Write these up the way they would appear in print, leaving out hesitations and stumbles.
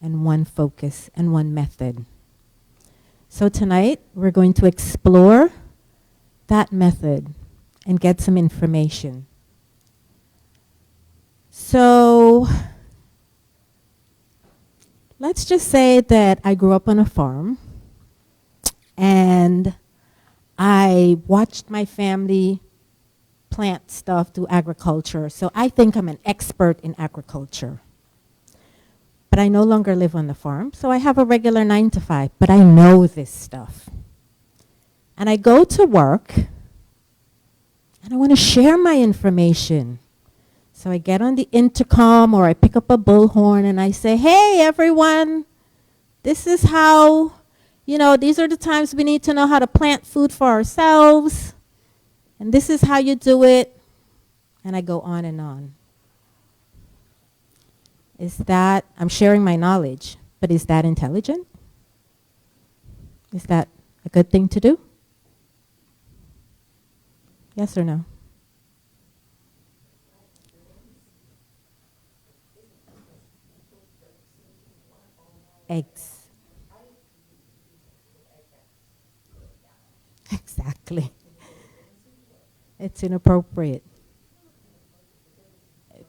and one focus and one method. So tonight we're going to explore that method and get some information. So let's just say that I grew up on a farm and I watched my family plant stuff, do agriculture. So I think I'm an expert in agriculture. But I no longer live on the farm, so I have a regular 9 to 5, but I know this stuff. And I go to work, and I want to share my information. So I get on the intercom, or I pick up a bullhorn, and I say, hey, everyone, this is how, these are the times we need to know how to plant food for ourselves, and this is how you do it. And I go on and on. I'm sharing my knowledge, but is that intelligent? Is that a good thing to do? Yes or no? Eggs. Exactly. It's inappropriate.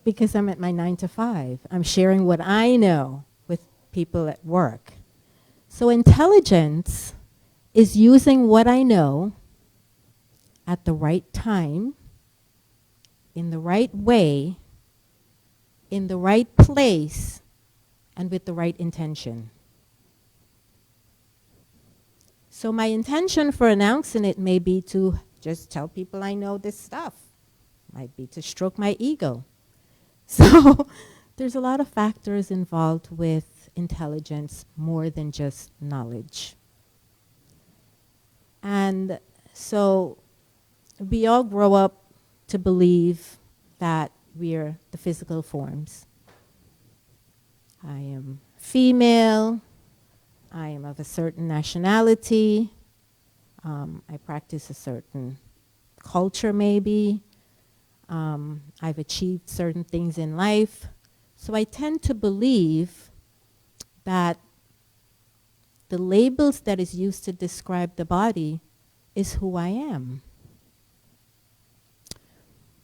Because I'm at my 9 to 5. I'm sharing what I know with people at work. So intelligence is using what I know at the right time, in the right way, in the right place, and with the right intention. So my intention for announcing it may be to just tell people I know this stuff. Might be to stroke my ego. So there's a lot of factors involved with intelligence more than just knowledge. And so we all grow up to believe that we're the physical forms. I am female. I am of a certain nationality. I practice a certain culture maybe. I've achieved certain things in life. So I tend to believe that the labels that is used to describe the body is who I am.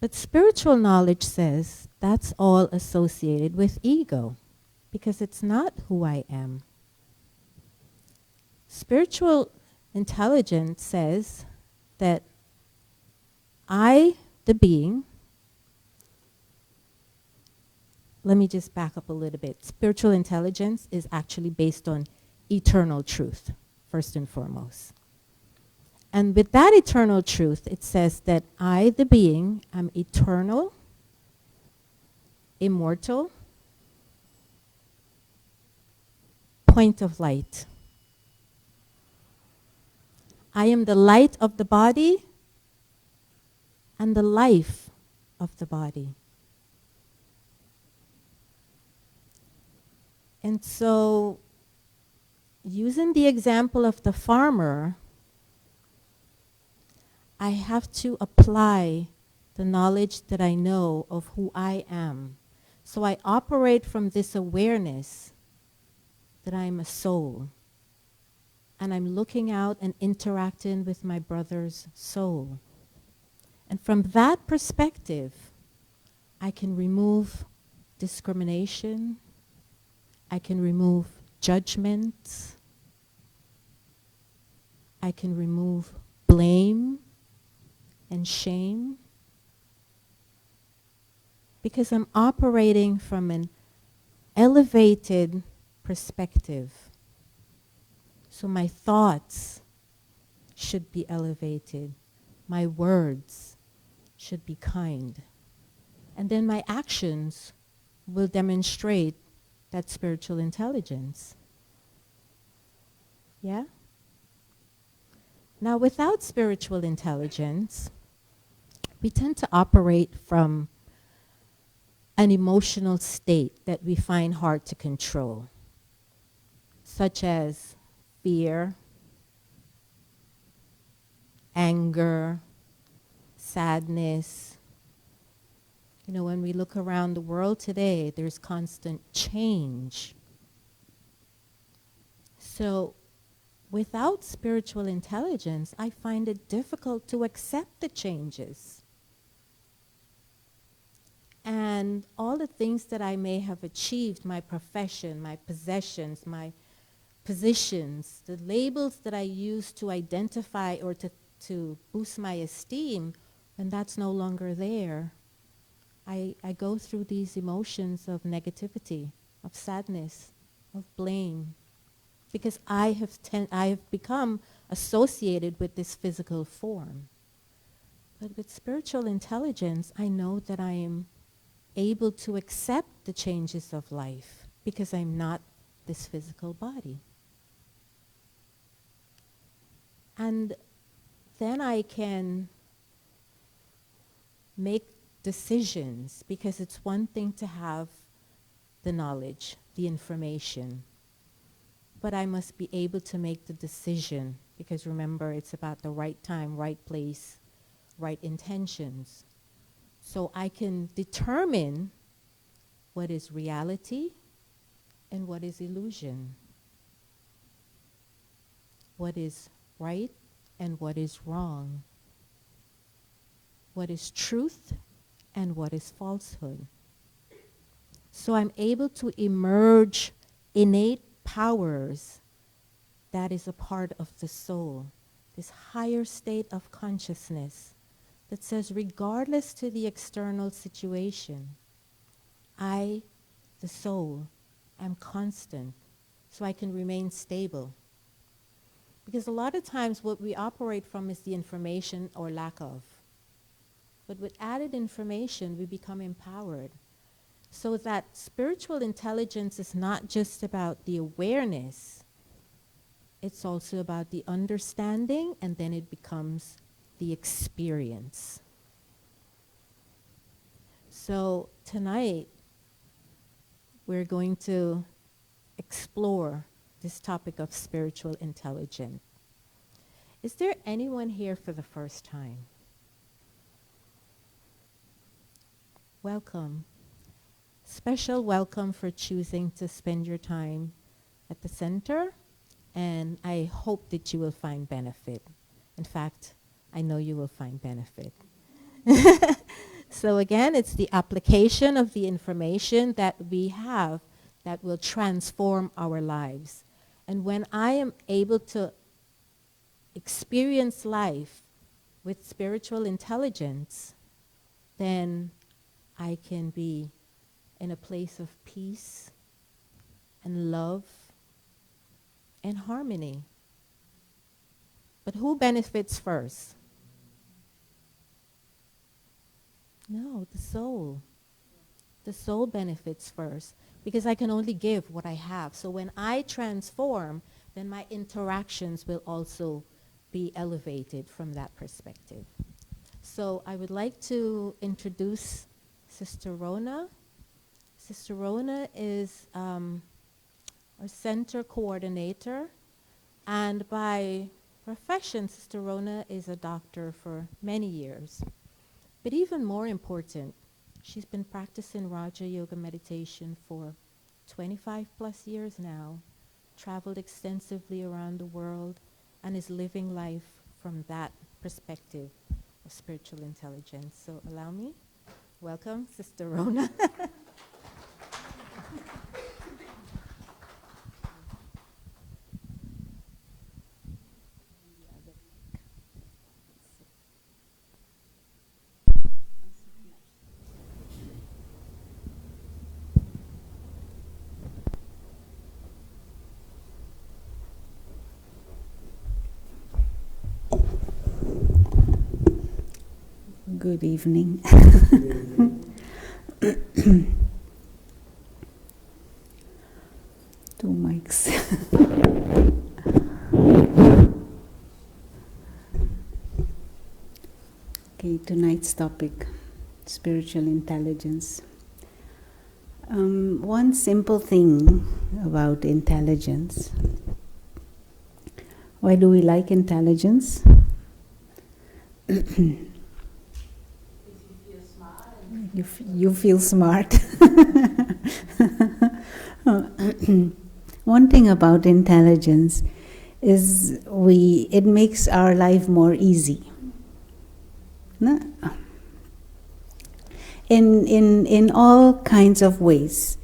But spiritual knowledge says that's all associated with ego, because it's not who I am. Spiritual intelligence says that I, the being, let me just back up a little bit. Spiritual intelligence is actually based on eternal truth, first and foremost. And with that eternal truth, it says that I, the being, am eternal, immortal, point of light. I am the light of the body and the life of the body. And so, using the example of the farmer, I have to apply the knowledge that I know of who I am. So I operate from this awareness that I'm a soul. And I'm looking out and interacting with my brother's soul. And from that perspective, I can remove discrimination. I can remove judgment. I can remove blame and shame. Because I'm operating from an elevated perspective. So my thoughts should be elevated. My words should be kind. And then my actions will demonstrate that spiritual intelligence. Yeah? Now, without spiritual intelligence, we tend to operate from an emotional state that we find hard to control, such as fear, anger, sadness. You know, when we look around the world today, there's constant change. So without spiritual intelligence, I find it difficult to accept the changes. And all the things that I may have achieved, my profession, my possessions, my positions, the labels that I use to identify or to boost my esteem, when that's no longer there, I go through these emotions of negativity, of sadness, of blame, because I have become associated with this physical form. But with spiritual intelligence, I know that I am able to accept the changes of life because I'm not this physical body. And then I can make decisions, because it's one thing to have the knowledge, the information, but I must be able to make the decision, because remember, it's about the right time, right place, right intentions. So I can determine what is reality and what is illusion, what is right and what is wrong, what is truth and what is falsehood. So I'm able to emerge innate powers that is a part of the soul, this higher state of consciousness that says, regardless to the external situation, I, the soul, am constant, so I can remain stable. Because a lot of times what we operate from is the information or lack of. But with added information, we become empowered. So that spiritual intelligence is not just about the awareness, it's also about the understanding, and then it becomes the experience. So tonight, we're going to explore this topic of spiritual intelligence. Is there anyone here for the first time? Welcome. Special welcome for choosing to spend your time at the center, and I hope that you will find benefit. In fact, I know you will find benefit. So again, it's the application of the information that we have that will transform our lives. And when I am able to experience life with spiritual intelligence, then I can be in a place of peace and love and harmony. But who benefits first? No, the soul. The soul benefits first, because I can only give what I have. So when I transform, then my interactions will also be elevated from that perspective. So I would like to introduce Sister Rona. Sister Rona is our center coordinator, and by profession, Sister Rona is a doctor for many years. But even more important, she's been practicing Raja Yoga meditation for 25 plus years now, traveled extensively around the world, and is living life from that perspective of spiritual intelligence. So allow me. Welcome, Sister Rona. Good evening. Two mics. Okay, tonight's topic, spiritual intelligence. One simple thing about intelligence. Why do we like intelligence? You feel smart. One thing about intelligence is it makes our life more easy. No? In all kinds of ways.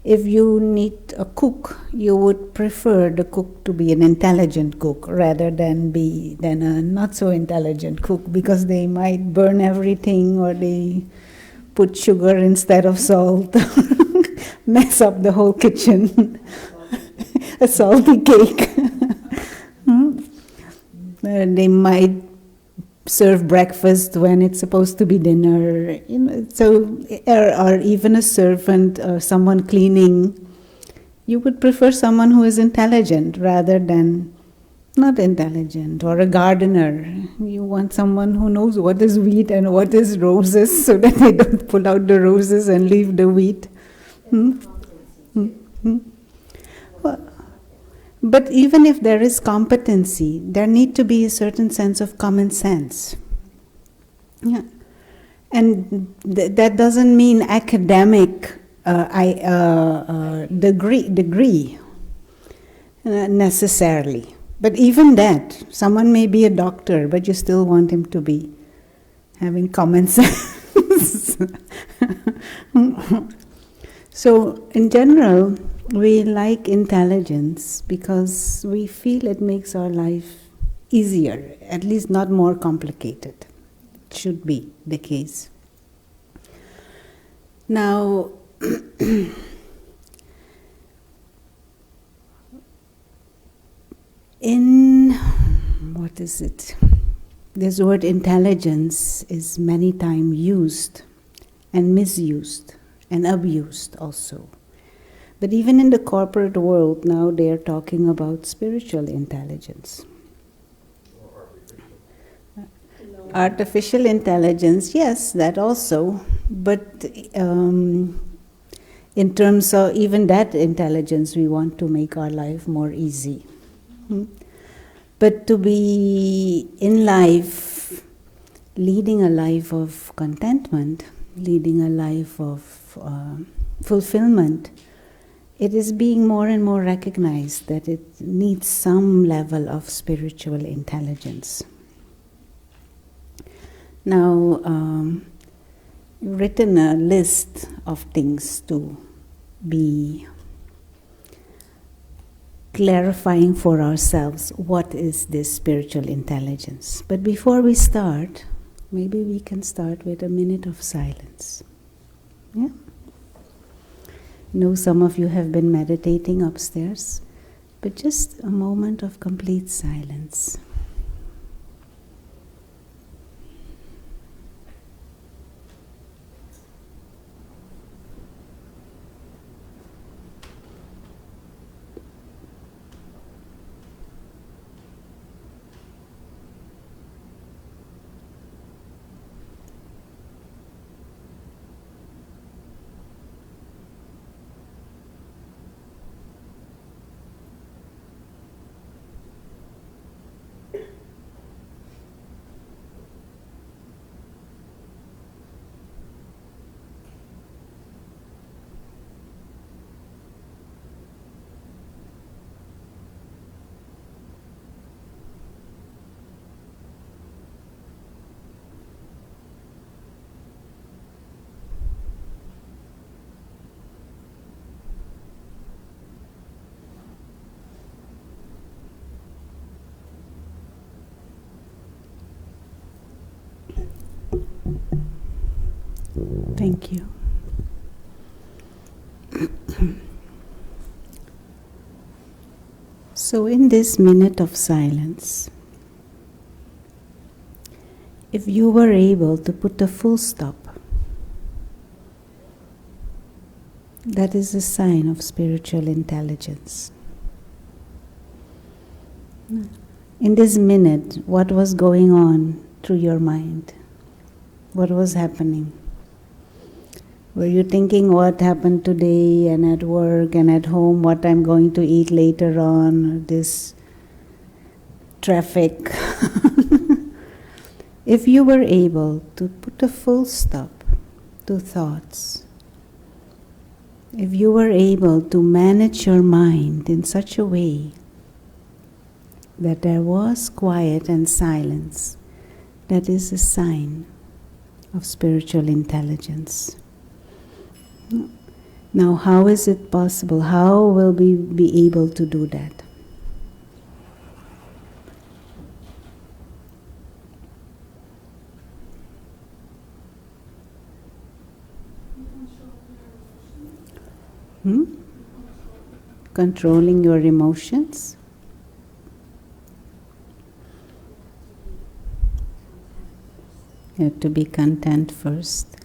If you need a cook, you would prefer the cook to be an intelligent cook rather than a not so intelligent cook, because they might burn everything, or they put sugar instead of salt, mess up the whole kitchen, a salty cake. They might serve breakfast when it's supposed to be dinner, or even a servant or someone cleaning. You would prefer someone who is intelligent rather than not intelligent, or a gardener. You want someone who knows what is wheat and what is roses, so that they don't pull out the roses and leave the wheat. Well, but even if there is competency, there need to be a certain sense of common sense. Yeah. And that doesn't mean academic degree necessarily. But even that, someone may be a doctor, but you still want him to be having common sense. So, in general, we like intelligence because we feel it makes our life easier, at least not more complicated. It should be the case. Now, this word intelligence is many times used and misused and abused also. But even in the corporate world now, they are talking about spiritual intelligence. Artificial intelligence, yes, that also. But in terms of even that intelligence, we want to make our life more easy. But to be in life, leading a life of contentment, leading a life of fulfillment, it is being more and more recognized that it needs some level of spiritual intelligence. Now, you've written a list of things to be clarifying for ourselves what is this spiritual intelligence. But before we start, maybe we can start with a minute of silence. Yeah? I know some of you have been meditating upstairs, but just a moment of complete silence. Thank you. So in this minute of silence, if you were able to put a full stop, that is a sign of spiritual intelligence. In this minute, what was going on through your mind? What was happening? Were you thinking what happened today and at work and at home, what I'm going to eat later on, this traffic? If you were able to put a full stop to thoughts, if you were able to manage your mind in such a way that there was quiet and silence, that is a sign of spiritual intelligence. Now, how is it possible? How will we be able to do that? Controlling your emotions? You have to be content first.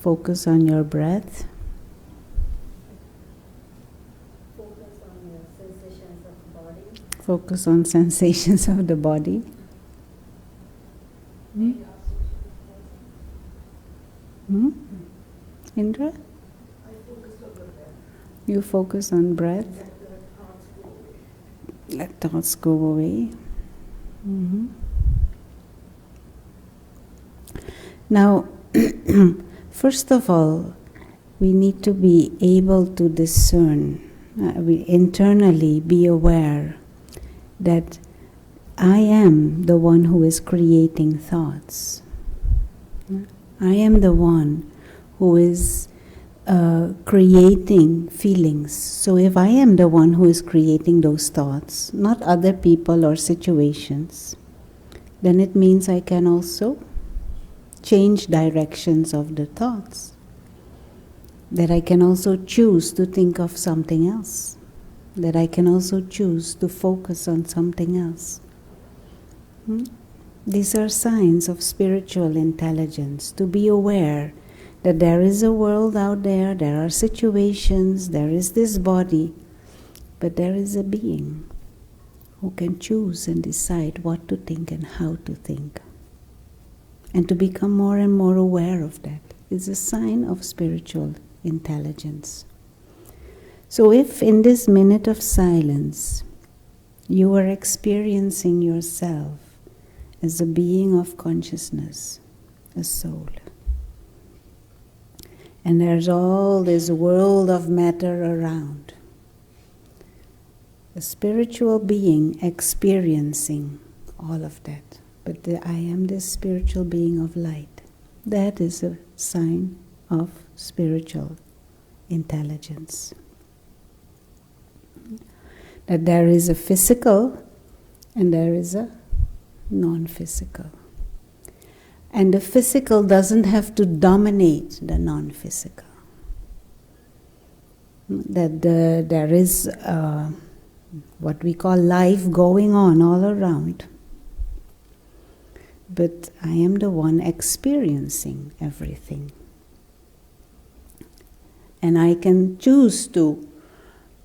Focus on your breath. Focus on sensations of the body. Indra? You focus on breath. Let thoughts go away. Now, first of all, we need to be able to discern, we internally be aware that I am the one who is creating thoughts. I am the one who is creating feelings. So if I am the one who is creating those thoughts, not other people or situations, then it means I can also change directions of the thoughts. That I can also choose to think of something else. That I can also choose to focus on something else. These are signs of spiritual intelligence, to be aware that there is a world out there, there are situations, there is this body, but there is a being who can choose and decide what to think and how to think. And to become more and more aware of that is a sign of spiritual intelligence. So if in this minute of silence you are experiencing yourself as a being of consciousness, a soul, and there's all this world of matter around, a spiritual being experiencing all of that, but I am this spiritual being of light, that is a sign of spiritual intelligence. That there is a physical and there is a non-physical. And the physical doesn't have to dominate the non-physical. That there is what we call life going on all around. But I am the one experiencing everything. And I can choose to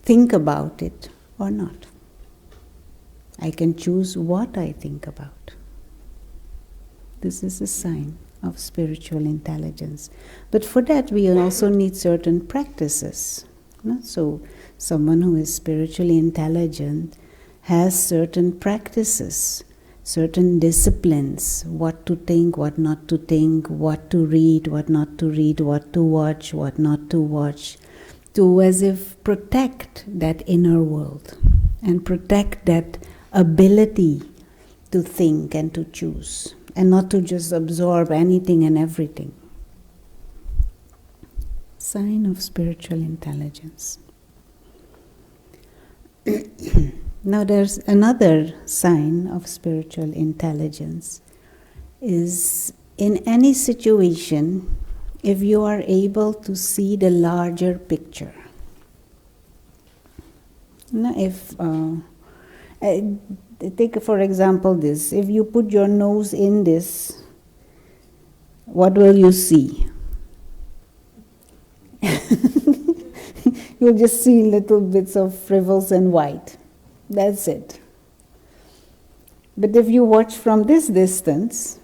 think about it or not. I can choose what I think about. This is a sign of spiritual intelligence. But for that we also need certain practices. So someone who is spiritually intelligent has certain practices, certain disciplines, what to think, what not to think, what to read, what not to read, what to watch, what not to watch, to as if protect that inner world and protect that ability to think and to choose. And not to just absorb anything and everything. Sign of spiritual intelligence. Now there's another sign of spiritual intelligence, is in any situation, if you are able to see the larger picture. Now if take for example this, if you put your nose in this, what will you see? You'll just see little bits of frivolous and white. That's it. But if you watch from this distance,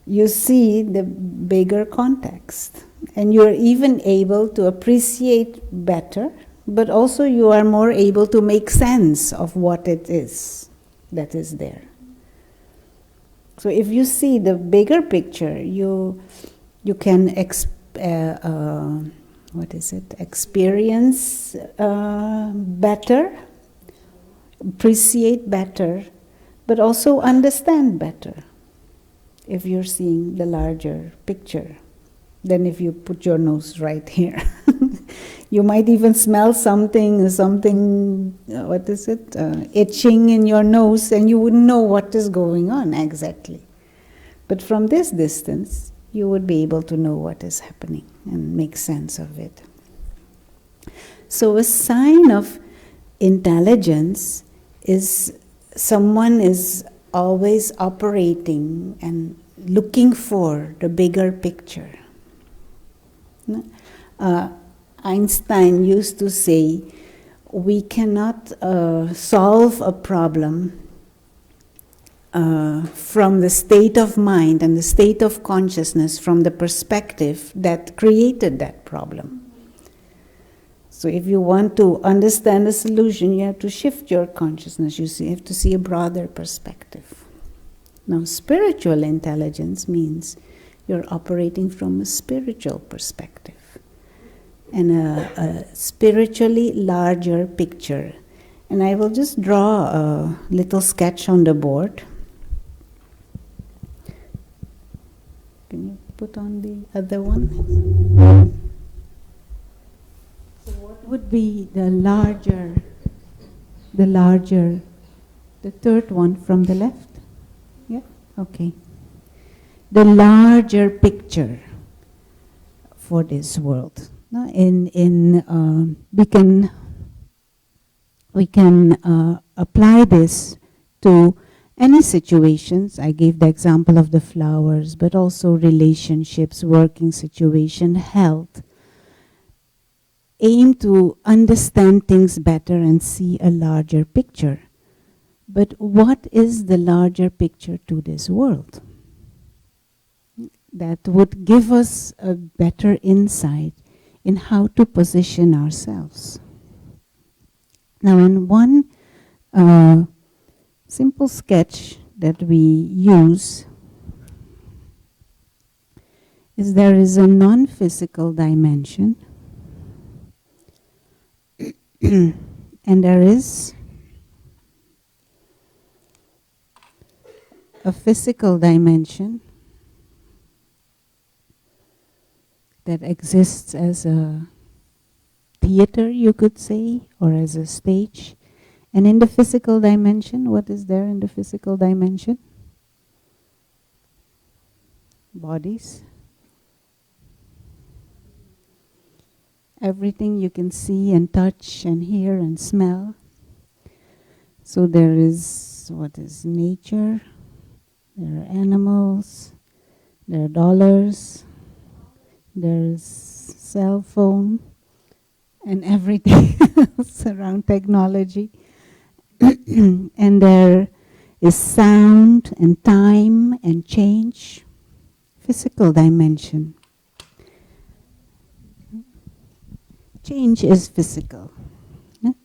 you see the bigger context. And you're even able to appreciate better, but also you are more able to make sense of what it is that is there. So if you see the bigger picture, you can experience better, appreciate better, but also understand better if you're seeing the larger picture than if you put your nose right here. You might even smell something, itching in your nose, and you wouldn't know what is going on exactly. But from this distance, you would be able to know what is happening and make sense of it. So a sign of intelligence is someone is always operating and looking for the bigger picture. Einstein used to say, we cannot solve a problem from the state of mind and the state of consciousness from the perspective that created that problem. So if you want to understand a solution, you have to shift your consciousness. You have to see a broader perspective. Now, spiritual intelligence means you're operating from a spiritual perspective and a spiritually larger picture. And I will just draw a little sketch on the board. Can you put on the other one? So what would be the third one from the left? Yeah, okay. The larger picture for this world. Now, we can apply this to any situations. I gave the example of the flowers, but also relationships, working situation, health. Aim to understand things better and see a larger picture. But what is the larger picture to this world? That would give us a better insight in how to position ourselves. Now, in one simple sketch that we use is there is a non-physical dimension and there is a physical dimension that exists as a theater, you could say, or as a stage. And in the physical dimension, what is there in the physical dimension? Bodies. Everything you can see and touch and hear and smell. So there is what is nature, there are animals, there are dollars, there is cell phone, and everything else around technology. And there is sound and time and change, physical dimension. Change is physical.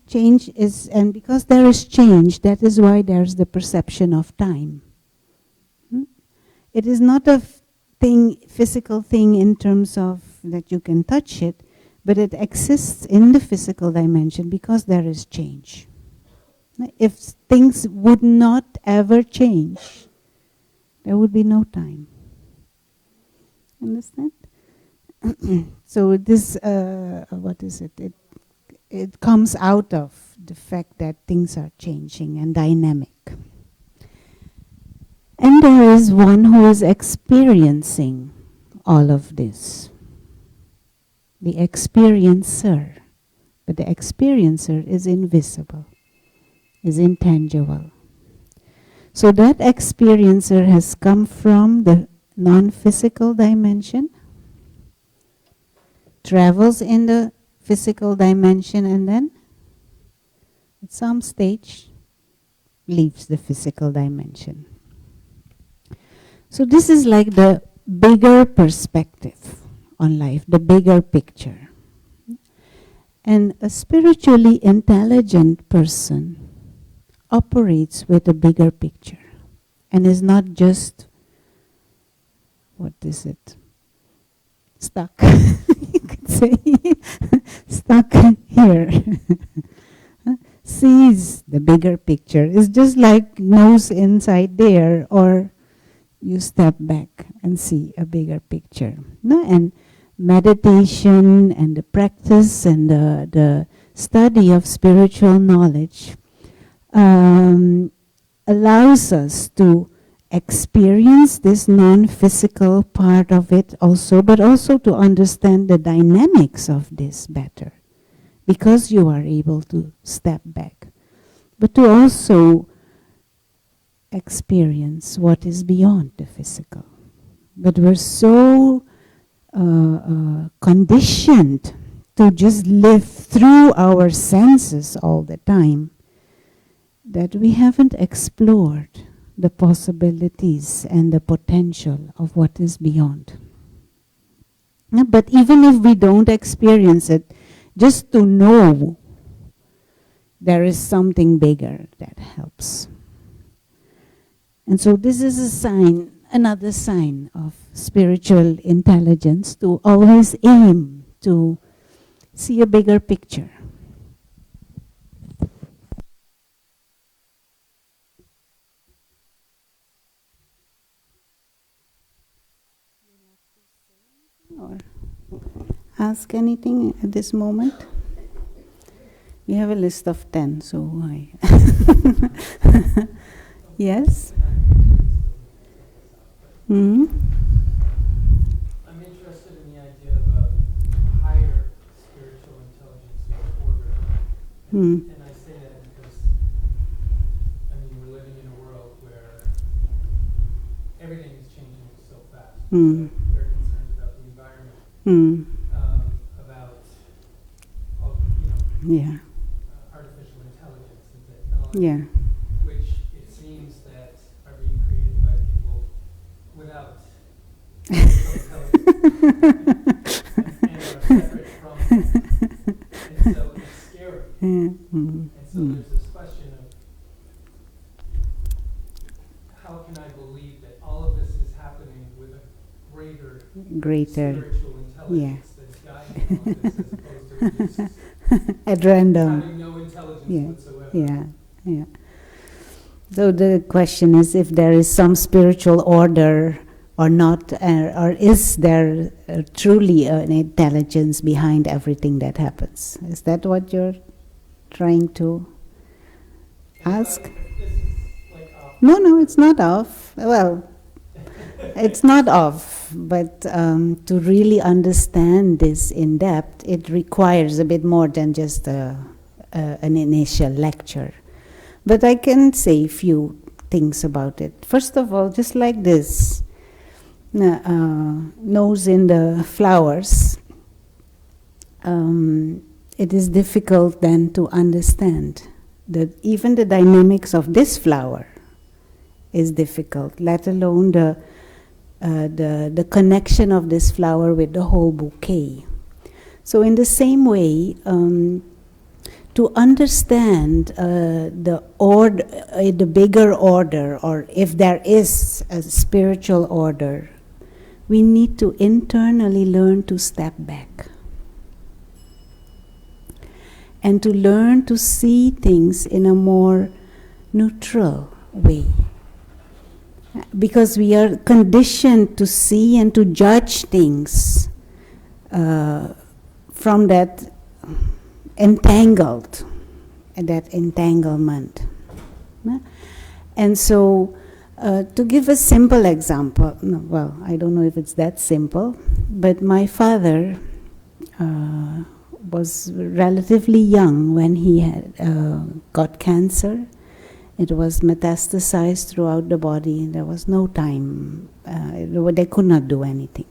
Change is, and because there is change, that is why there's the perception of time. It is not a physical thing in terms of that you can touch it, but it exists in the physical dimension because there is change. If things would not ever change, there would be no time. Understand? So this, what is it? It comes out of the fact that things are changing and dynamic. And there is one who is experiencing all of this. The experiencer. But the experiencer is invisible, is intangible. So that experiencer has come from the non-physical dimension, travels in the physical dimension, and then at some stage leaves the physical dimension. So this is like the bigger perspective on life, the bigger picture. And a spiritually intelligent person operates with a bigger picture and is not just what is it? Stuck. You could say stuck here. Sees the bigger picture. It's just like nose inside there, or you step back and see a bigger picture. No? And meditation and the practice and the study of spiritual knowledge allows us to experience this non-physical part of it also, but also to understand the dynamics of this better, because you are able to step back, but to also experience what is beyond the physical. But we're so conditioned to just live through our senses all the time that we haven't explored the possibilities and the potential of what is beyond. But even if we don't experience it, just to know there is something bigger, that helps. And so this is a sign, another sign of spiritual intelligence, to always aim to see a bigger picture. Or ask anything at this moment? We have a list of 10, so I... Yes? Mm-hmm. I'm interested in the idea of a higher spiritual intelligence order. And I say that because, we're living in a world where everything is changing so fast. We're very concerned about the environment, about artificial intelligence and technology, which it seems that are being created by people without artificial intelligence and are separate from it. And so it's scary. And so there's this question of how can I believe that all of this is happening with a greater spiritual intelligence that's guiding all of this, as opposed to just at random. having no intelligence whatsoever. So the question is if there is some spiritual order or not, or is there truly an intelligence behind everything that happens? Is that what you're trying to ask? This is like No, it's not off. Well, it's not off, but to really understand this in depth, it requires a bit more than just an initial lecture. But I can say a few things about it. First of all, just like this, nose in the flowers, it is difficult then to understand that even the dynamics of this flower is difficult, let alone the connection of this flower with the whole bouquet. So in the same way, to understand the bigger order, or if there is a spiritual order, we need to internally learn to step back and to learn to see things in a more neutral way. Because we are conditioned to see and to judge things from that entanglement. And so, to give a simple example, I don't know if it's that simple, but my father was relatively young when he had got cancer. It was metastasized throughout the body. There was no time. They could not do anything.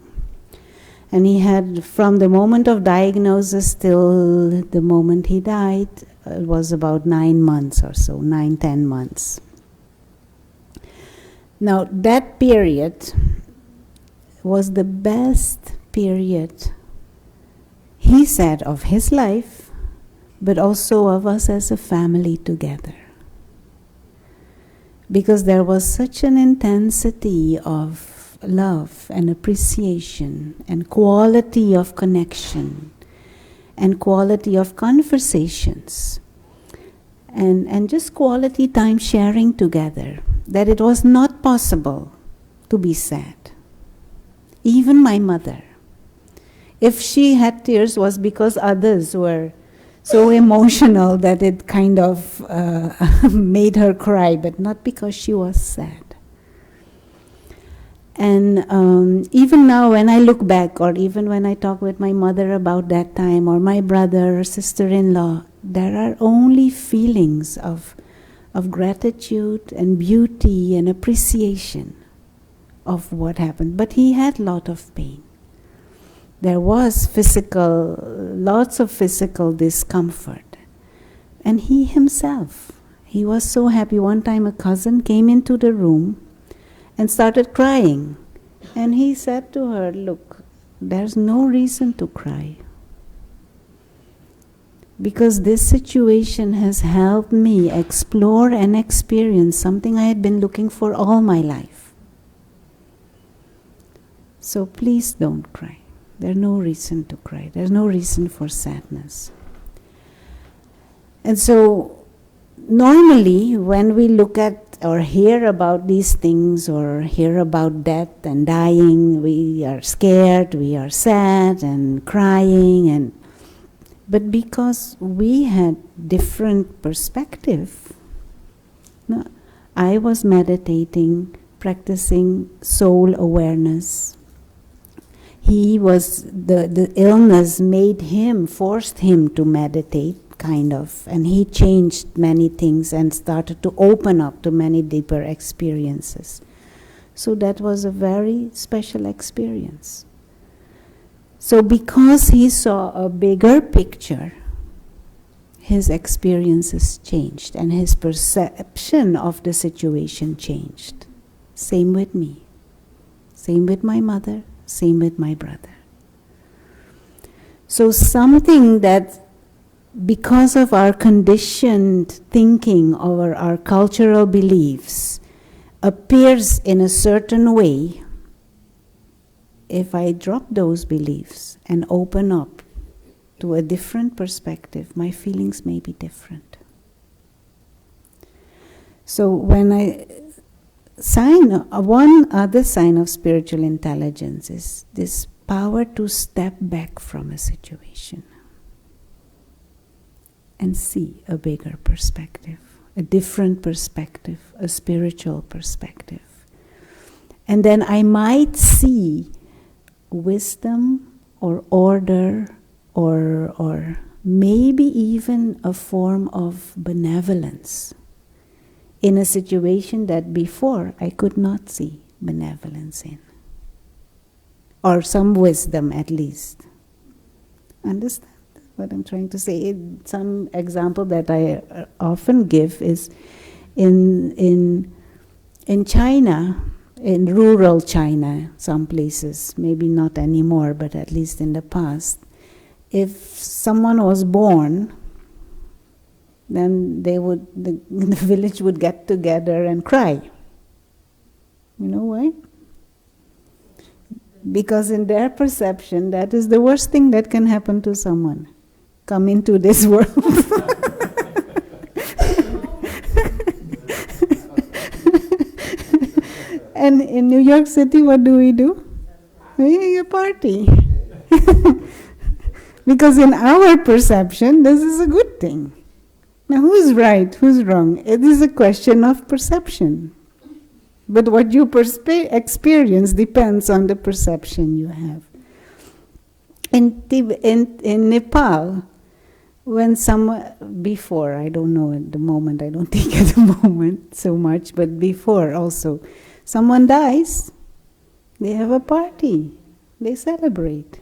And he had, from the moment of diagnosis till the moment he died, it was about 9 months or so, 9-10 months. Now, that period was the best period, he said, of his life, but also of us as a family together. Because there was such an intensity of love and appreciation and quality of connection and quality of conversations and just quality time sharing together, that it was not possible to be sad. Even my mother, if she had tears, was because others were so emotional that it kind of made her cry, but not because she was sad. And even now when I look back, or even when I talk with my mother about that time, or my brother or sister-in-law, there are only feelings of gratitude and beauty and appreciation of what happened. But he had a lot of pain. There was lots of physical discomfort. And he himself, he was so happy. One time a cousin came into the room and started crying. And he said to her, "Look, there's no reason to cry. Because this situation has helped me explore and experience something I had been looking for all my life. So please don't cry. There's no reason to cry. There's no reason for sadness." And so normally when we look at or hear about these things, or hear about death and dying, we are scared, we are sad and crying, but because we had different perspective. No, I was meditating, practicing soul awareness. He was, the illness forced him to meditate, kind of, and he changed many things and started to open up to many deeper experiences. So that was a very special experience. So because he saw a bigger picture, his experiences changed and his perception of the situation changed. Same with me. Same with my mother. Same with my brother. So something that, because of our conditioned thinking or our cultural beliefs, appears in a certain way, if I drop those beliefs and open up to a different perspective, my feelings may be different. So when one other sign of spiritual intelligence is this power to step back from a situation and see a bigger perspective, a different perspective, a spiritual perspective. And then I might see wisdom or order or maybe even a form of benevolence in a situation that before I could not see benevolence in. Or some wisdom at least. Understand what I'm trying to say? Some example that I often give is in China, in rural China, some places, maybe not anymore, but at least in the past, if someone was born, then the village would get together and cry. You know why? Because in their perception, that is the worst thing that can happen to someone. Come into this world. And in New York City, what do? We party. Because in our perception, this is a good thing. Now, who's right, who's wrong? It is a question of perception. But what you experience depends on the perception you have. In Nepal, when before, I don't know at the moment, I don't think at the moment so much, but before also, someone dies, they have a party, they celebrate.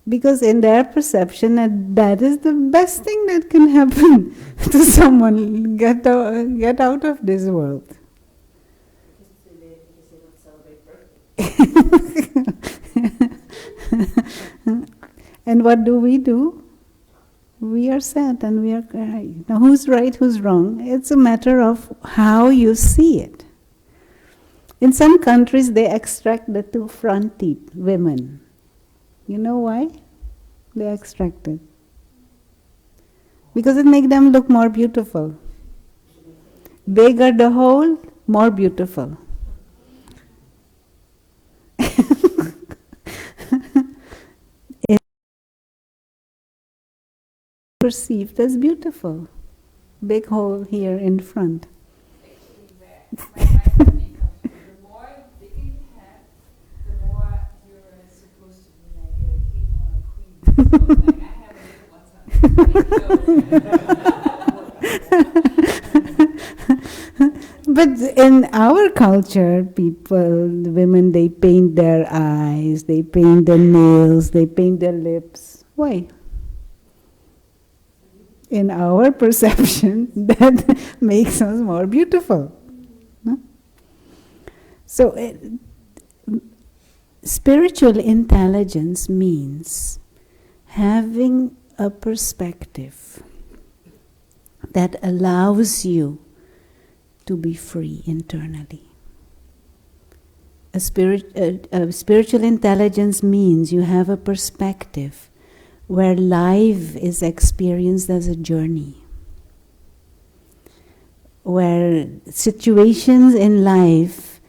Because in their perception, that is the best thing that can happen to someone, get out of this world. And what do? We are sad and we are crying. Now who's right, who's wrong? It's a matter of how you see it. In some countries, they extract the two front teeth, women. You know why? They extract it. Because it makes them look more beautiful. Bigger the hole, more beautiful. It's perceived as beautiful. Big hole here in front. Actually, where my family comes from, the more bigger you have, the more you're supposed to be like a king or a queen. So, like, I have a little one. But in our culture, people, the women, they paint their eyes, they paint their nails, they paint their lips. Why? In our perception, that makes us more beautiful. No? So, spiritual intelligence means having a perspective that allows you to be free internally. Spiritual intelligence means you have a perspective where life is experienced as a journey, where situations in life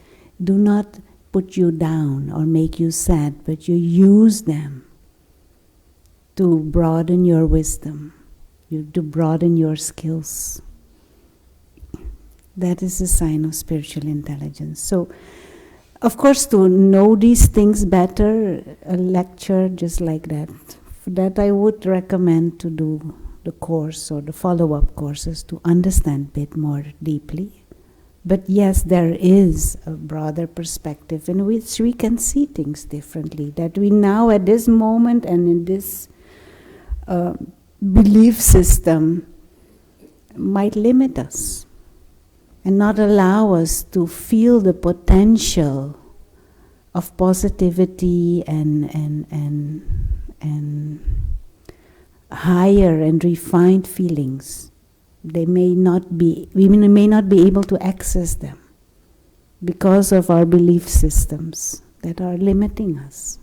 do not put you down or make you sad, but you use them to broaden your wisdom, to broaden your skills. That is a sign of spiritual intelligence. So, of course, to know these things better, a lecture just like that, for that I would recommend to do the course or the follow-up courses to understand a bit more deeply. But yes, there is a broader perspective in which we can see things differently, that we now at this moment and in this belief system might limit us and not allow us to feel the potential of positivity and higher and refined feelings. We may not be able to access them because of our belief systems that are limiting us.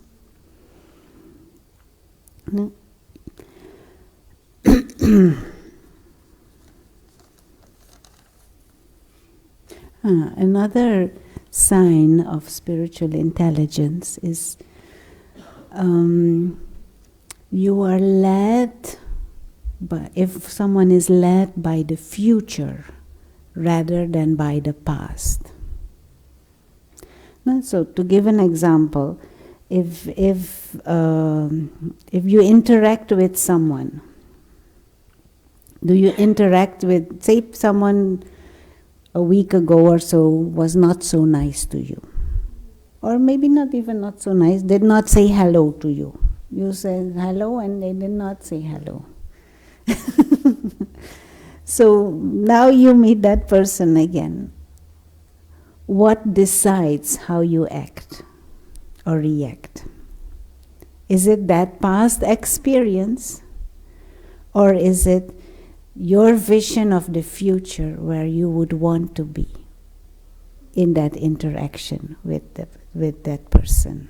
No? Another sign of spiritual intelligence is you are led by, if someone is led by the future rather than by the past. No, so to give an example, if you interact with someone, do you interact with, say, someone a week ago or so was not so nice to you, or maybe not even not so nice, did not say hello to you. You said hello and they did not say hello. So now you meet that person again. What decides how you act or react? Is it that past experience, or is it your vision of the future where you would want to be in that interaction with that person?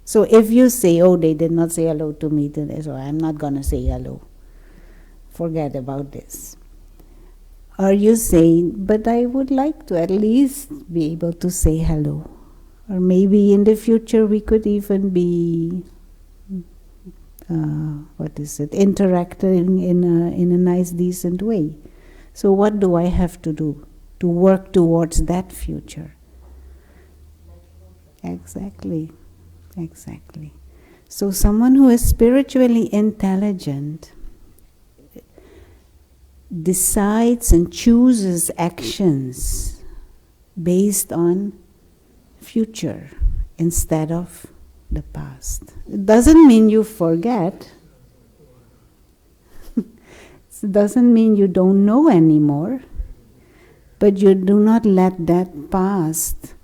So if you say, oh, they did not say hello to me today, so I'm not going to say hello. Forget about this. Or you say, but I would like to at least be able to say hello. Or maybe in the future we could even be interacting in a nice, decent way. So what do I have to do to work towards that future? Exactly. So someone who is spiritually intelligent decides and chooses actions based on future instead of the past. It doesn't mean you forget. It doesn't mean you don't know anymore, but you do not let that past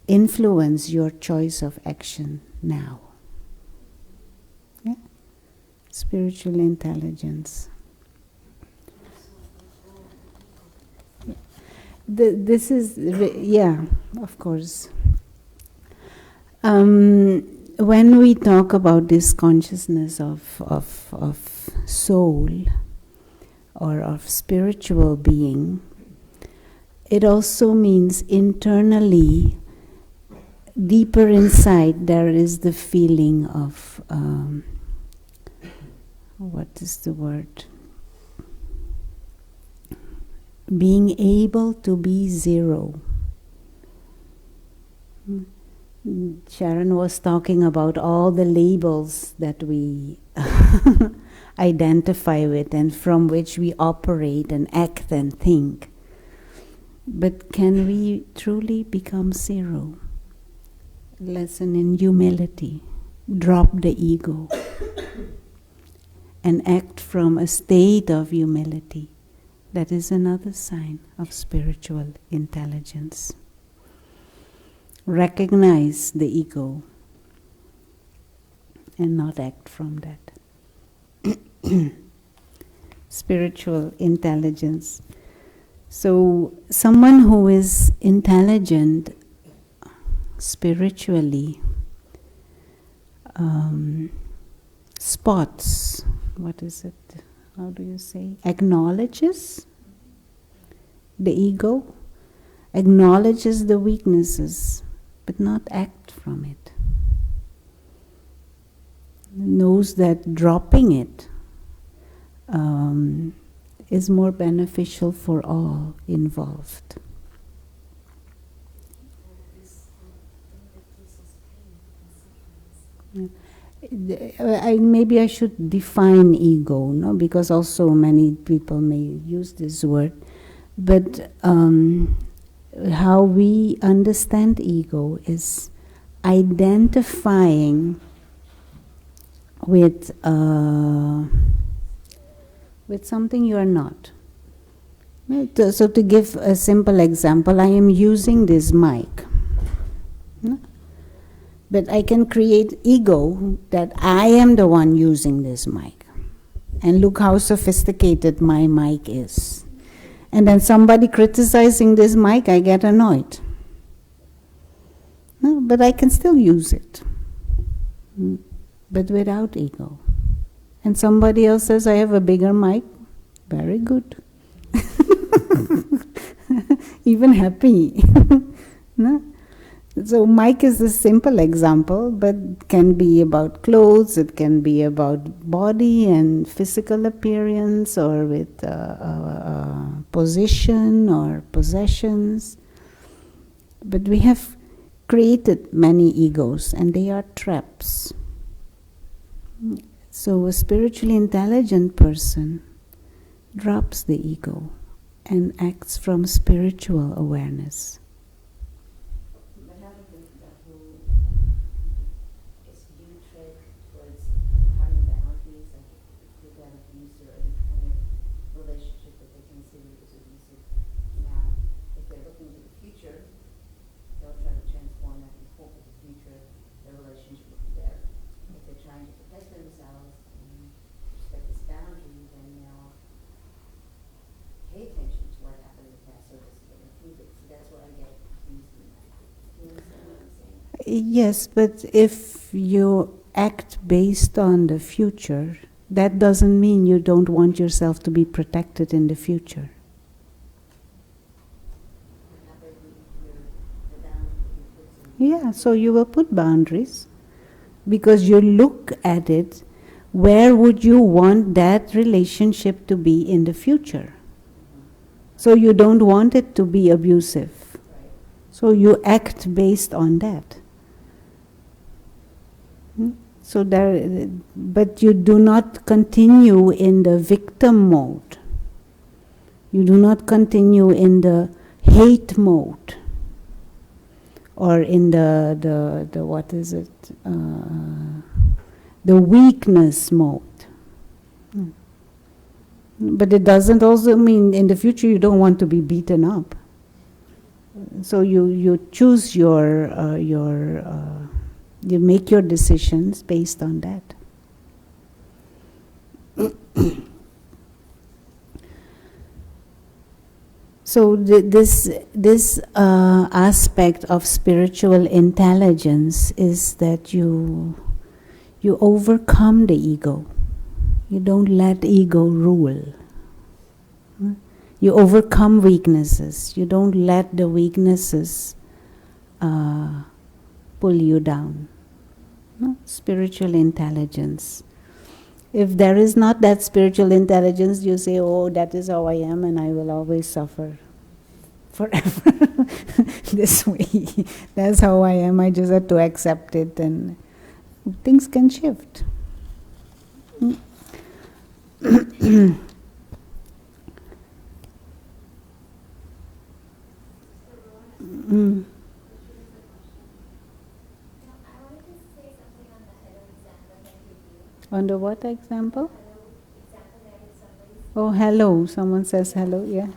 influence your choice of action now. Yeah? Spiritual intelligence. This is, yeah, of course. When we talk about this consciousness of soul or of spiritual being, it also means internally, deeper inside, there is the feeling of, what is the word? Being able to be zero. Sharon was talking about all the labels that we identify with and from which we operate and act and think. But can we truly become zero? Lesson in humility. Drop the ego and act from a state of humility. That is another sign of spiritual intelligence. Recognize the ego and not act from that. Spiritual intelligence. So, someone who is intelligent spiritually spots, what is it? How do you say? Acknowledges the ego, acknowledges the weaknesses, but not act from it. Knows that dropping it is more beneficial for all involved. Maybe I should define ego, no? Because also many people may use this word. But how we understand ego is identifying with something you are not. So to give a simple example, I am using this mic. But I can create ego that I am the one using this mic. And look how sophisticated my mic is. And then somebody criticizing this mic, I get annoyed. No, but I can still use it. But without ego. And somebody else says, I have a bigger mic. Very good. Even happy. No? So mic is a simple example, but can be about clothes, it can be about body and physical appearance, or with position or possessions. But we have created many egos, and they are traps. So a spiritually intelligent person drops the ego and acts from spiritual awareness. Yes, but if you act based on the future, that doesn't mean you don't want yourself to be protected in the future. Yeah, so you will put boundaries because you look at it, where would you want that relationship to be in the future? So you don't want it to be abusive. So you act based on that. So there, but you do not continue in the victim mode. You do not continue in the hate mode, or in the what is it? The weakness mode. But it doesn't also mean in the future you don't want to be beaten up. So you choose you make your decisions based on that. So this aspect of spiritual intelligence is that you overcome the ego. You don't let ego rule. You overcome weaknesses. You don't let the weaknesses pull you down. No? Spiritual intelligence. If there is not that spiritual intelligence, you say, oh, that is how I am and I will always suffer forever this way. That's how I am. I just have to accept it and things can shift. Mm. On the what example? Oh, hello. Someone says hello, yeah.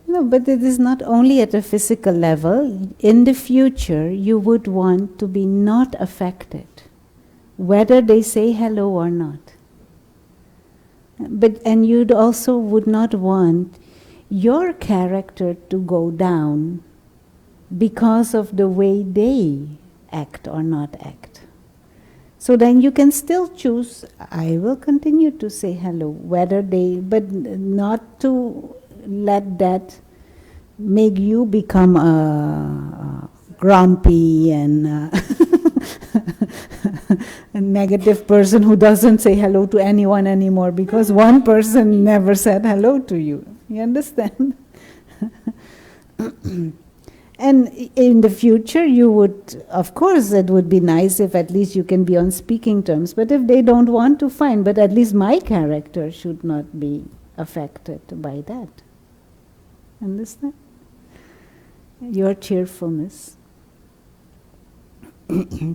No, but it is not only at a physical level. In the future, you would want to be not affected, whether they say hello or not. And you'd also would not want your character to go down because of the way they act or not act. So then you can still choose, I will continue to say hello, but not to let that make you become a grumpy and a negative person who doesn't say hello to anyone anymore because one person never said hello to you. You understand? And in the future you would, of course, it would be nice if at least you can be on speaking terms, but if they don't want to, fine, but at least my character should not be affected by that. Understand? Your cheerfulness.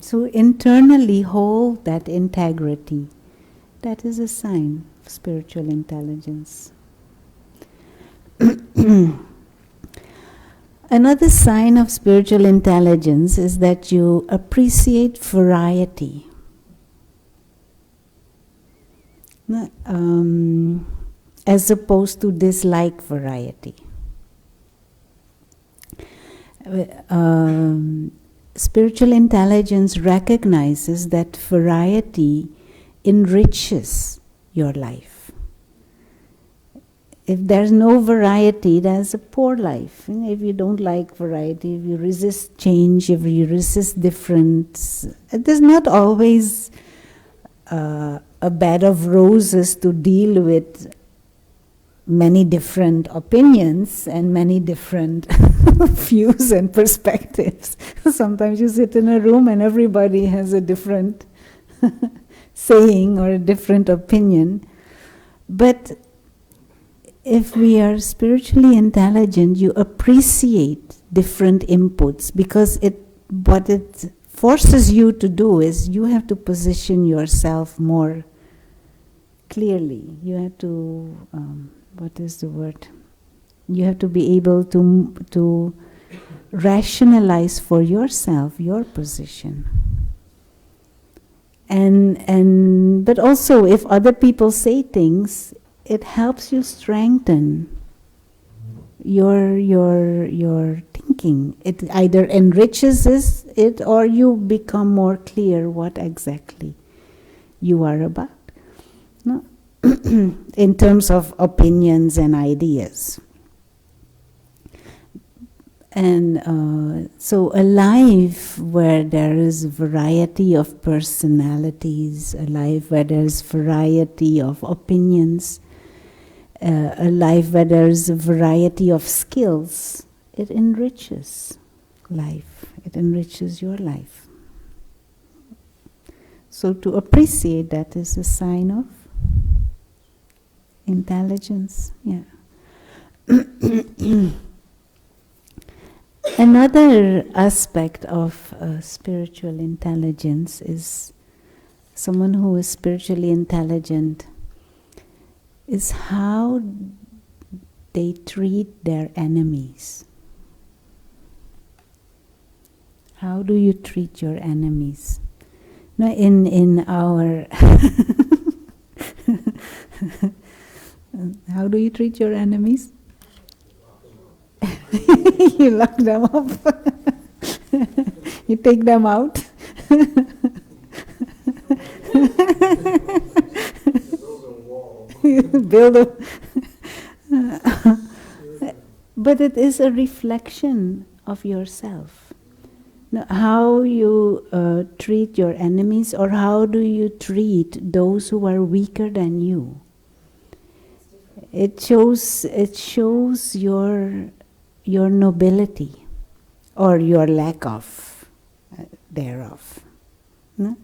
So internally hold that integrity. That is a sign of spiritual intelligence. Another sign of spiritual intelligence is that you appreciate variety. As opposed to dislike variety. Spiritual intelligence recognizes that variety enriches your life. If there's no variety, there's a poor life. If you don't like variety, if you resist change, if you resist difference, there's not always a bed of roses to deal with many different opinions and many different views and perspectives. Sometimes you sit in a room and everybody has a different saying or a different opinion. But if we are spiritually intelligent, you appreciate different inputs because what it forces you to do is you have to position yourself more clearly. You have to, what is the word? You have to be able to rationalize for yourself your position. But also, if other people say things, it helps you strengthen your thinking. It either enriches it or you become more clear what exactly you are about. No? In terms of opinions and ideas. And so a life where there is variety of personalities, a life where there is variety of opinions, a life where there is a variety of skills, it enriches life. It enriches your life. So to appreciate that is a sign of intelligence. Yeah. Another aspect of spiritual intelligence is someone who is spiritually intelligent is how they treat their enemies. How do you treat your enemies? No, in our how do you treat your enemies? You lock them up. You take them out. Build a but it is a reflection of yourself. Now, how you treat your enemies, or how do you treat those who are weaker than you? It shows your nobility, or your lack of thereof. No?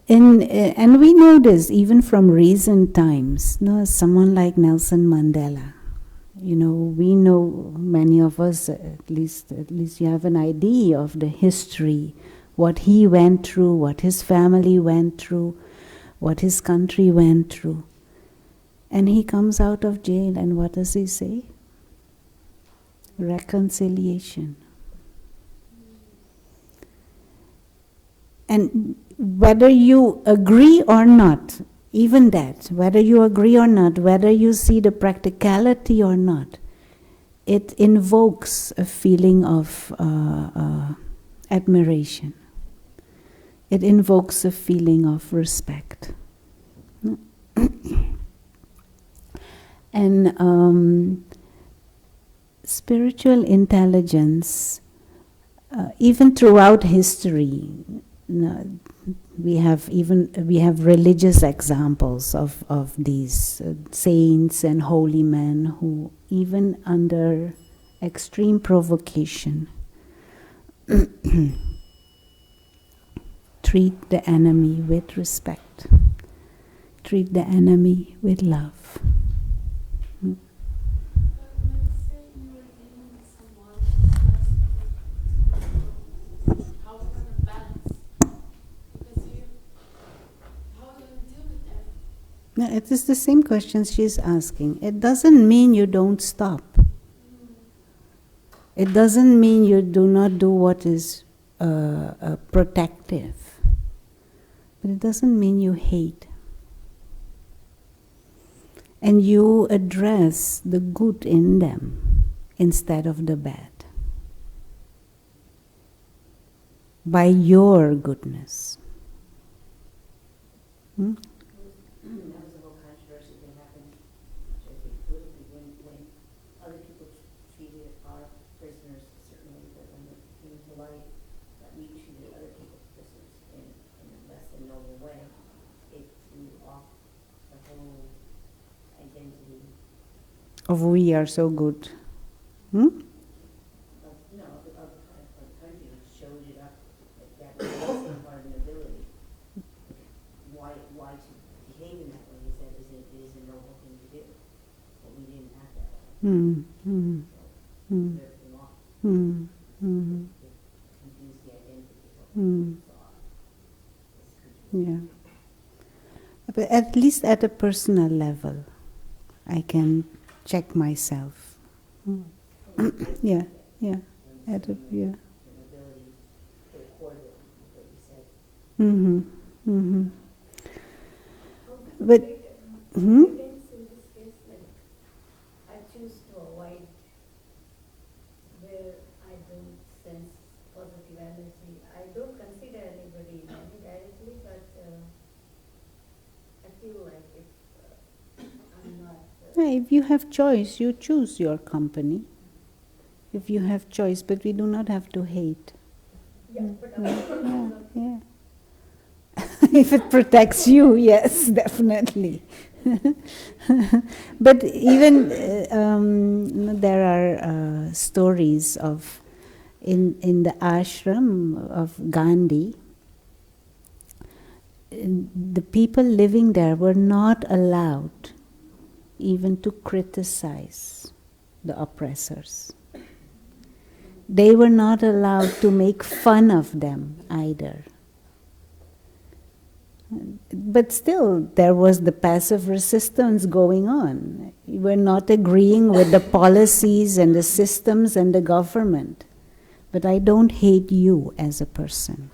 And we know this even from recent times. No, someone like Nelson Mandela. You know, we know, many of us, at least you have an idea of the history, what he went through, what his family went through, what his country went through. And he comes out of jail, and what does he say? Reconciliation. And whether you agree or not, even that, whether you agree or not, whether you see the practicality or not, it invokes a feeling of admiration. It invokes a feeling of respect. And spiritual intelligence, even throughout history, we have religious examples of these saints and holy men who, even under extreme provocation, treat the enemy with respect, treat the enemy with love. No, it is the same question she's asking. It doesn't mean you don't stop. It doesn't mean you do not do what is protective. But it doesn't mean you hate. And you address the good in them instead of the bad. By your goodness. Hmm? That was a whole controversy that happened, which I think politically, when other people treated our prisoners certainly, but when it came to light that we treated other people's prisoners in a less than noble way, it threw off the whole identity Of we are so good. Hmm? of, of the country, which showed it up that was part of nobility. Why to behave in that way is that it is a noble thing to do. But we didn't have that. Hmm. Hmm. So Hmm. everything off. Hmm. Hmm. It confused the identity of Hmm. what we thought this country. Yeah. But at least at a personal level, I can check myself. Hmm. Yeah, yeah. At a, yeah. The nobility, the core of what you said. Mm-hmm. Mm-hmm. But, hmm? In this case, like, I choose to avoid where I don't sense positive energy. I don't consider anybody enemy directly, but I feel like if I'm not. Yeah, if you have choice, you choose your company. If you have choice, but we do not have to hate. Yeah, but Yeah, yeah. If it protects you, yes, definitely. But even there are stories of in the ashram of Gandhi. The people living there were not allowed even to criticize the oppressors. They were not allowed to make fun of them either. But still, there was the passive resistance going on. You were not agreeing with the policies and the systems and the government. But I don't hate you as a person.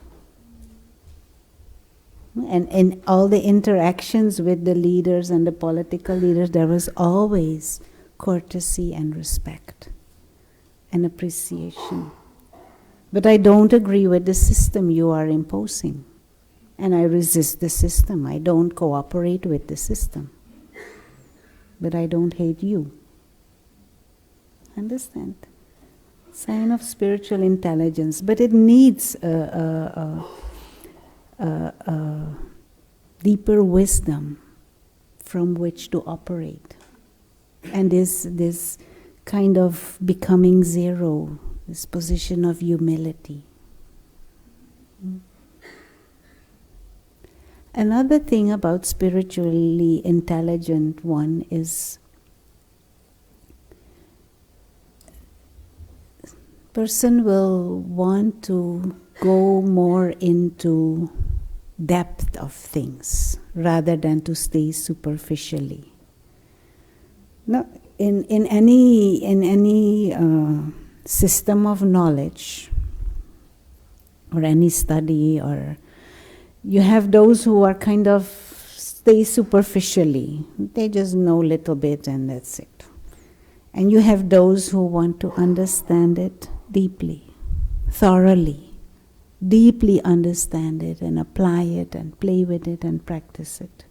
And in all the interactions with the leaders and the political leaders, there was always courtesy and respect and appreciation. But I don't agree with the system you are imposing. And I resist the system. I don't cooperate with the system. But I don't hate you. Understand? Sign of spiritual intelligence. But it needs a deeper wisdom from which to operate. And this kind of becoming zero, this position of humility. Another thing about spiritually intelligent one is person will want to go more into depth of things rather than to stay superficially. Now, in any system of knowledge or any study, or you have those who are kind of stay superficially. They just know a little bit and that's it. And you have those who want to understand it deeply, thoroughly, deeply understand it and apply it and play with it and practice it.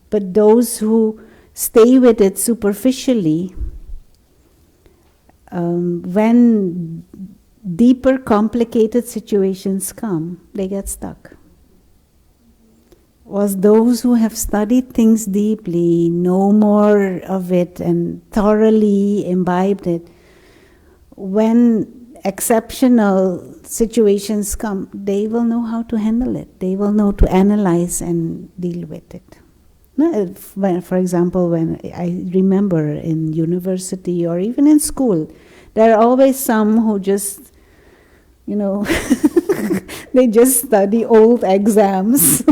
But those who stay with it superficially, when deeper, complicated situations come, they get stuck. Was those who have studied things deeply, know more of it and thoroughly imbibed it, when exceptional situations come, they will know how to handle it. They will know to analyze and deal with it. For example, when I remember in university or even in school, there are always some who just, they just study old exams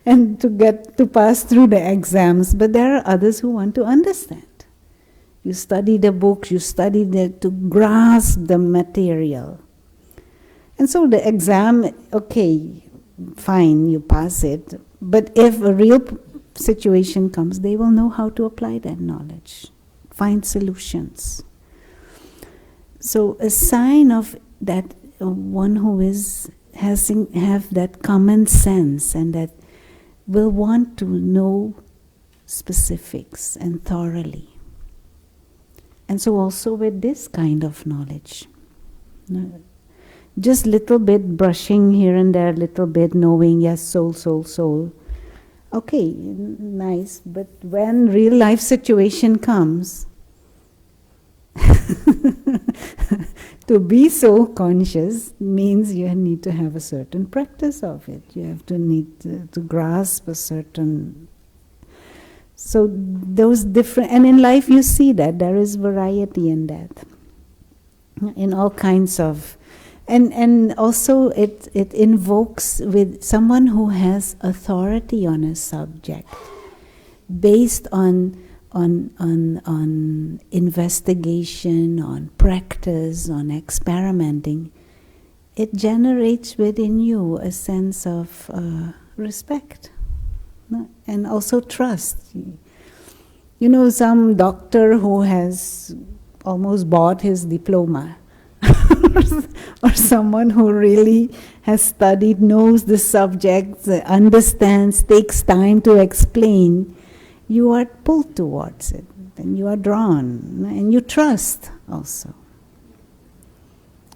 and to pass through the exams. But there are others who want to understand. You study the books, you study to grasp the material. And so the exam, okay, fine, you pass it. But if a real situation comes, they will know how to apply that knowledge, find solutions. So a sign of that one who have that common sense and that will want to know specifics and thoroughly. And so also with this kind of knowledge, just little bit brushing here and there, little bit knowing, yes, soul. Okay, nice, but when real life situation comes, to be so conscious means you need to have a certain practice of it. You have to need to grasp a certain. So those different, and in life you see that there is variety in that, in all kinds of, and also it invokes with someone who has authority on a subject, based on investigation, on practice, on experimenting. It generates within you a sense of respect. And also trust. Some doctor who has almost bought his diploma, or someone who really has studied, knows the subject, understands, takes time to explain, you are pulled towards it, and you are drawn, and you trust also.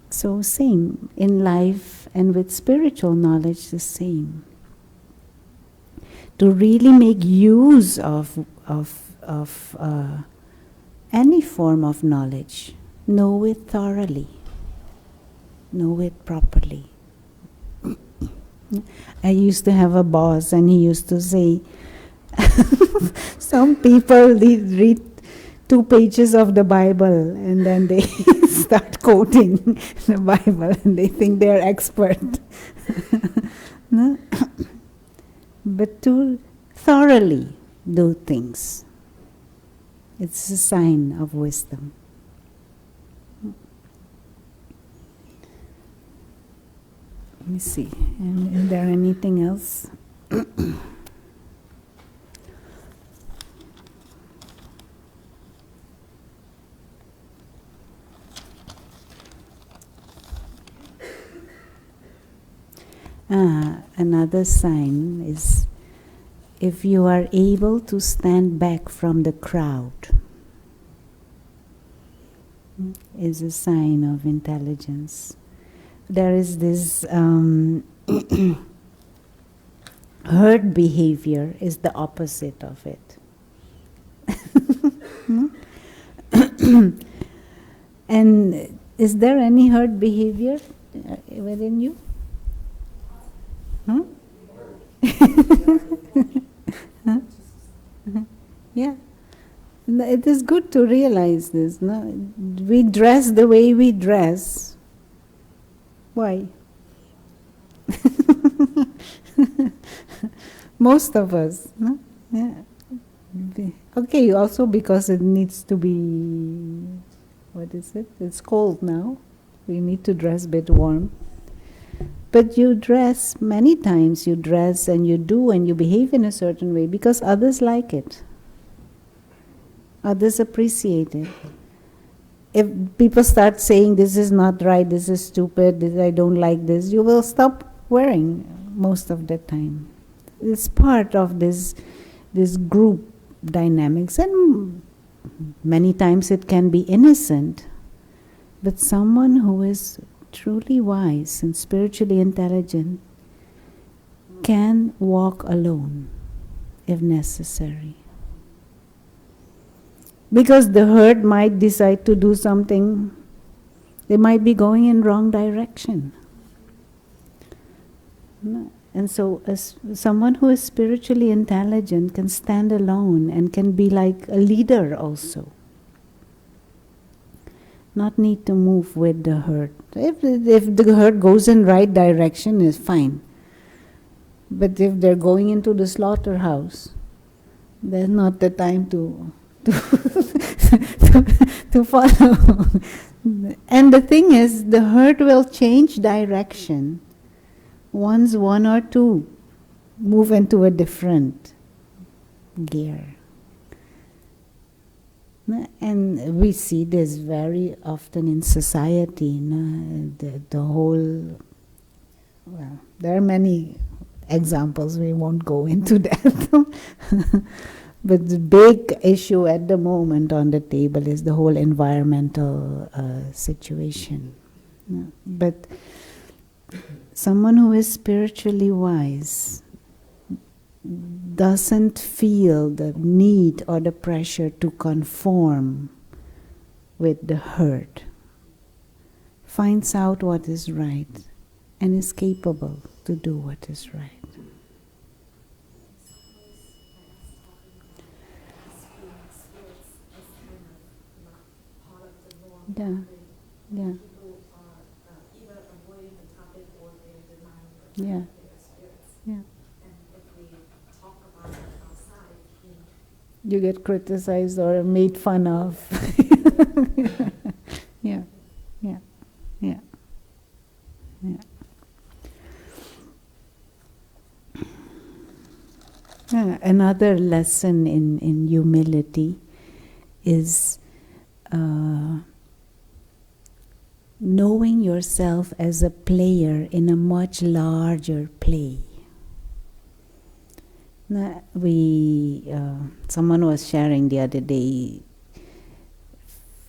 So same in life and with spiritual knowledge, the same. To really make use of any form of knowledge, know it thoroughly, know it properly. I used to have a boss, and he used to say, some people read 2 pages of the Bible, and then they start quoting the Bible, and they think they're expert. No? But to thoroughly do things, it's a sign of wisdom. Let me see. And is there anything else? Another sign is if you are able to stand back from the crowd, is a sign of intelligence. There is this herd behavior is the opposite of it. And is there any herd behavior within you? Huh? Huh? Yeah. It is good to realize this. No? We dress the way we dress. Why? Most of us. No? Yeah. Okay, also because it needs to be, what is it? It's cold now. We need to dress a bit warm. But you dress, many times you dress and you do and you behave in a certain way because others like it. Others appreciate it. If people start saying this is not right, this is stupid, I don't like this, you will stop wearing most of the time. It's part of this group dynamics, and many times it can be innocent. But someone who is truly wise and spiritually intelligent can walk alone if necessary. Because the herd might decide to do something, they might be going in wrong direction. And so someone who is spiritually intelligent can stand alone and can be like a leader also. Not need to move with the herd. If the herd goes in right direction, is fine. But if they're going into the slaughterhouse, there's not the time to follow. And the thing is, the herd will change direction once one or two move into a different gear. And we see this very often in society. The whole, well, there are many examples, we won't go into that. But the big issue at the moment on the table is the whole environmental situation. But someone who is spiritually wise doesn't feel the need or the pressure to conform with the herd, finds out what is right, and is capable to do what is right. Yeah, yeah, yeah, yeah. You get criticized or made fun of. Yeah, yeah, yeah, yeah. Another lesson in humility is knowing yourself as a player in a much larger play. Someone was sharing the other day,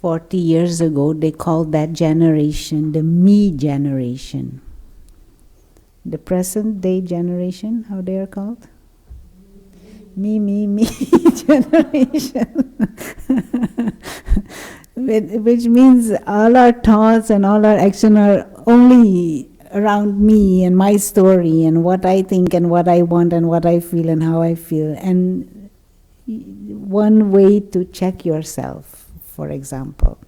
40 years ago, they called that generation the me generation. The present day generation, how they are called? Me generation. Which means all our thoughts and all our action are only around me and my story and what I think and what I want and what I feel and how I feel. And one way to check yourself, for example.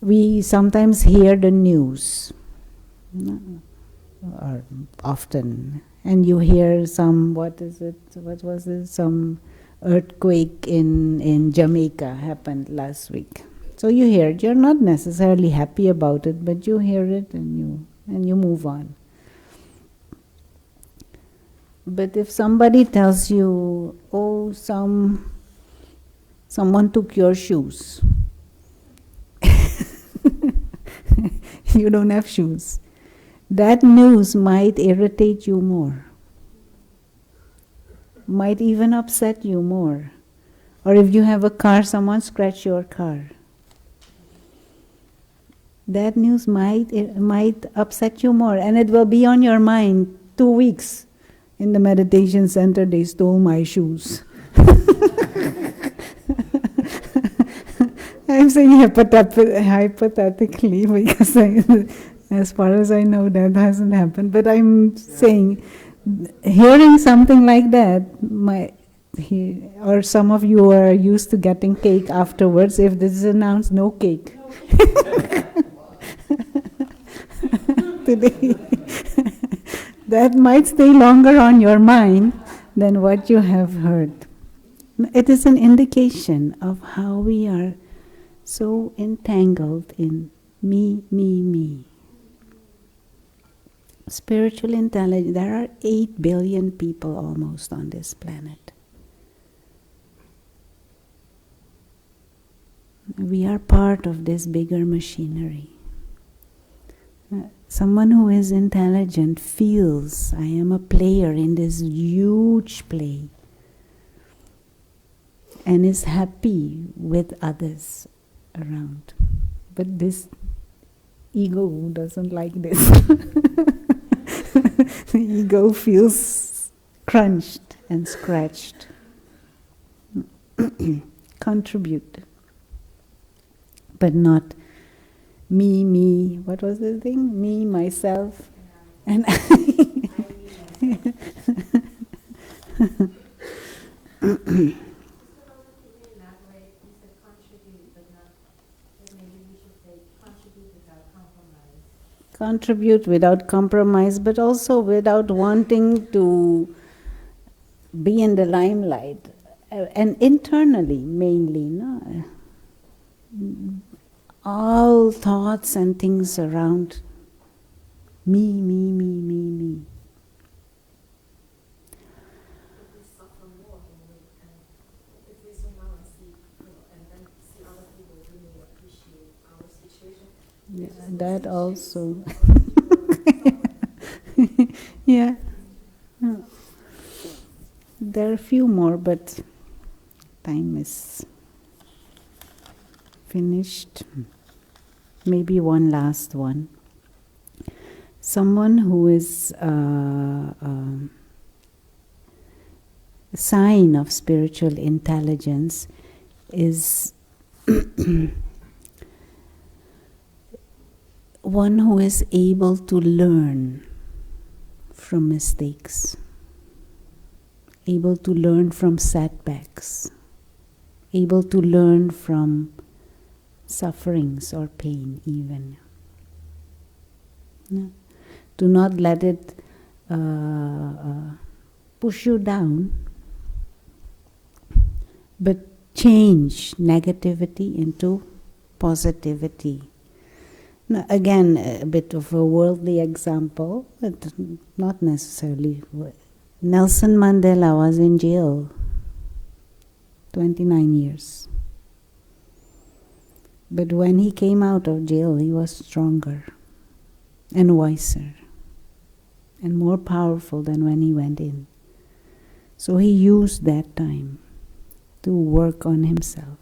We sometimes hear the news, or often, and you hear some, what was it, some earthquake in Jamaica happened last week. So you hear it, you're not necessarily happy about it, but you hear it and you move on. But if somebody tells you, oh, someone took your shoes, you don't have shoes, that news might irritate you more, might even upset you more. Or if you have a car, someone scratched your car. That news might upset you more, and it will be on your mind 2 weeks. In the meditation center, they stole my shoes. I'm saying hypothetically because as far as I know, that hasn't happened. But I'm saying, hearing something like that, or some of you are used to getting cake afterwards. If this is announced, no cake. Today. That might stay longer on your mind than what you have heard. It is an indication of how we are so entangled in me, me, me. Spiritual intelligence, there are 8 billion people almost on this planet. We are part of this bigger machinery. Someone who is intelligent feels, I am a player in this huge play, and is happy with others around. But this ego doesn't like this. The ego feels crunched and scratched. Contribute, but not me, what was the thing? Me, myself, and I. Contribute without compromise, but also without wanting to be in the limelight, and internally mainly, no? All thoughts and things around me, me, me, me, me. We suffer more if we zoom out and see, and then see other people really appreciate our situation. Yeah, that also. Yeah. There are a few more, but time is finished. Maybe one last one. Someone who is a sign of spiritual intelligence is one who is able to learn from mistakes, able to learn from setbacks, able to learn from sufferings or pain even. No? Do not let it push you down, but change negativity into positivity. Now, again, a bit of a worldly example, but not necessarily. Nelson Mandela was in jail 29 years. But when he came out of jail, he was stronger and wiser and more powerful than when he went in. So he used that time to work on himself.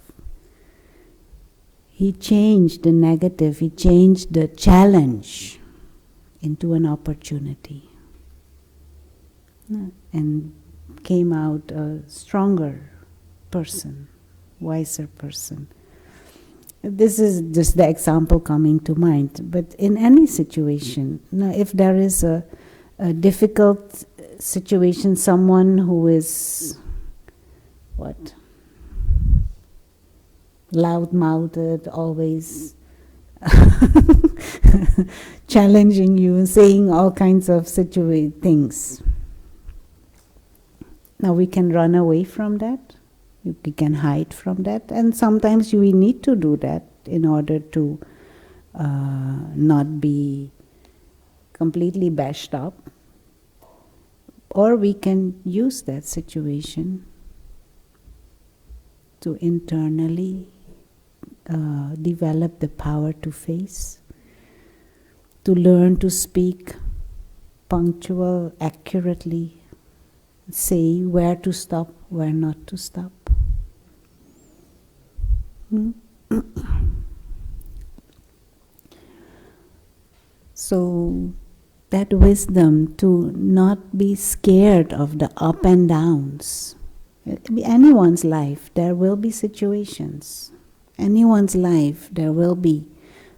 He changed the negative, he changed the challenge into an opportunity, and came out a stronger person, wiser person. This is just the example coming to mind, but in any situation, if there is a difficult situation, someone who is what? Loud-mouthed, always challenging you, saying all kinds of things. Now we can run away from that. We can hide from that, and sometimes we need to do that in order to not be completely bashed up. Or we can use that situation to internally develop the power to face, to learn to speak punctual, accurately, say where to stop, where not to stop. So that wisdom to not be scared of the up and downs. Anyone's life, there will be situations. Anyone's life, there will be.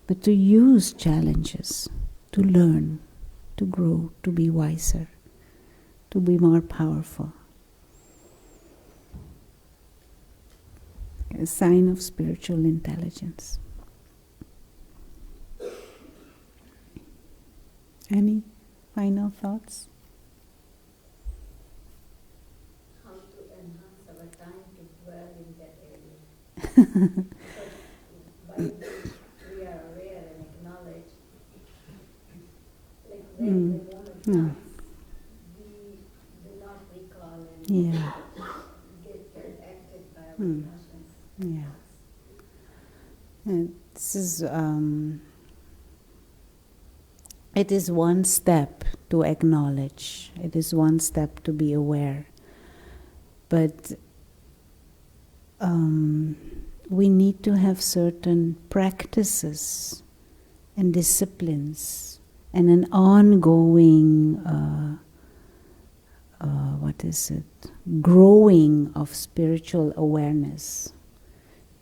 But to use challenges, to learn, to grow, to be wiser, to be more powerful. A sign of spiritual intelligence. Any final thoughts? How to enhance our time to dwell in that area. Because we are aware and acknowledge, like when the moment comes, we do not recall and get acted by our passions. Yeah. And this is it is one step to acknowledge. It is one step to be aware. But we need to have certain practices and disciplines and an ongoing growing of spiritual awareness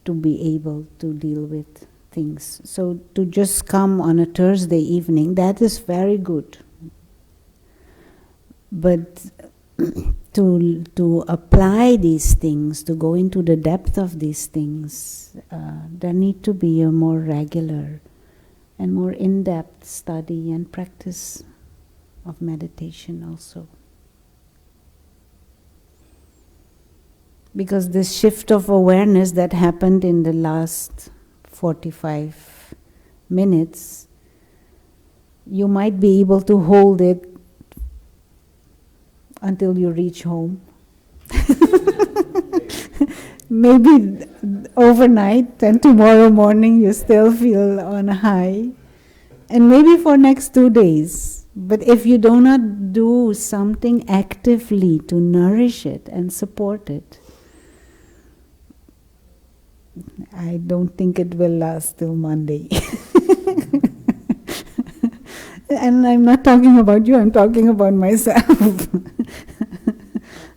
to be able to deal with things. So to just come on a Thursday evening, that is very good. But to apply these things, to go into the depth of these things, there need to be a more regular and more in-depth study and practice of meditation also. Because this shift of awareness that happened in the last 45 minutes, you might be able to hold it until you reach home. Maybe overnight, and tomorrow morning you still feel on a high. And maybe for next 2 days. But if you do not do something actively to nourish it and support it, I don't think it will last till Monday. And I'm not talking about you, I'm talking about myself. So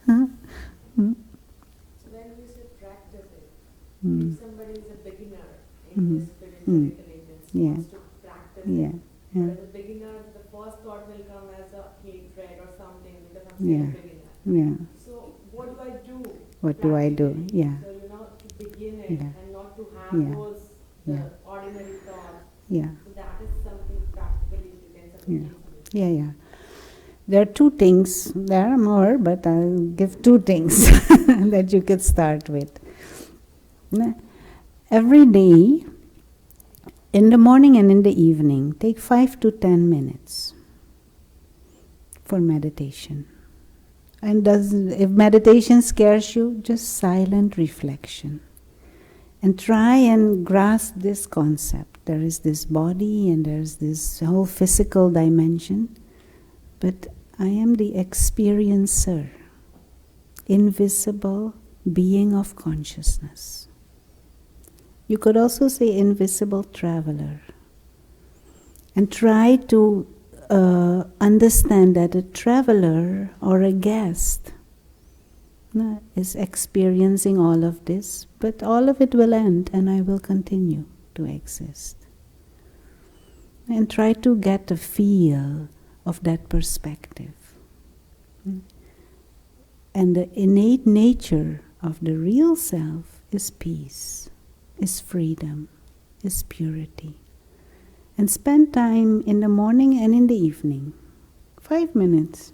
when we say practice it, if somebody is a beginner in this spiritual intelligence, wants to practice it, but as a beginner, the first thought will come as a hatred or something because I'm still a beginner. So what do I do? What do I do? Yeah. So to begin it and not to have those ordinary thoughts. Yeah. So that is something practically you can Yeah. There are 2 things. There are more, but I'll give 2 things that you could start with. Every day, in the morning and in the evening, take 5 to 10 minutes for meditation. And if meditation scares you, just silent reflection. And try and grasp this concept. There is this body and there's this whole physical dimension, but I am the experiencer, invisible being of consciousness. You could also say invisible traveler. And try to understand that a traveler or a guest is experiencing all of this, but all of it will end and I will continue to exist. And try to get a feel of that perspective. And the innate nature of the real self is peace, is freedom, is purity. And spend time in the morning and in the evening, 5 minutes,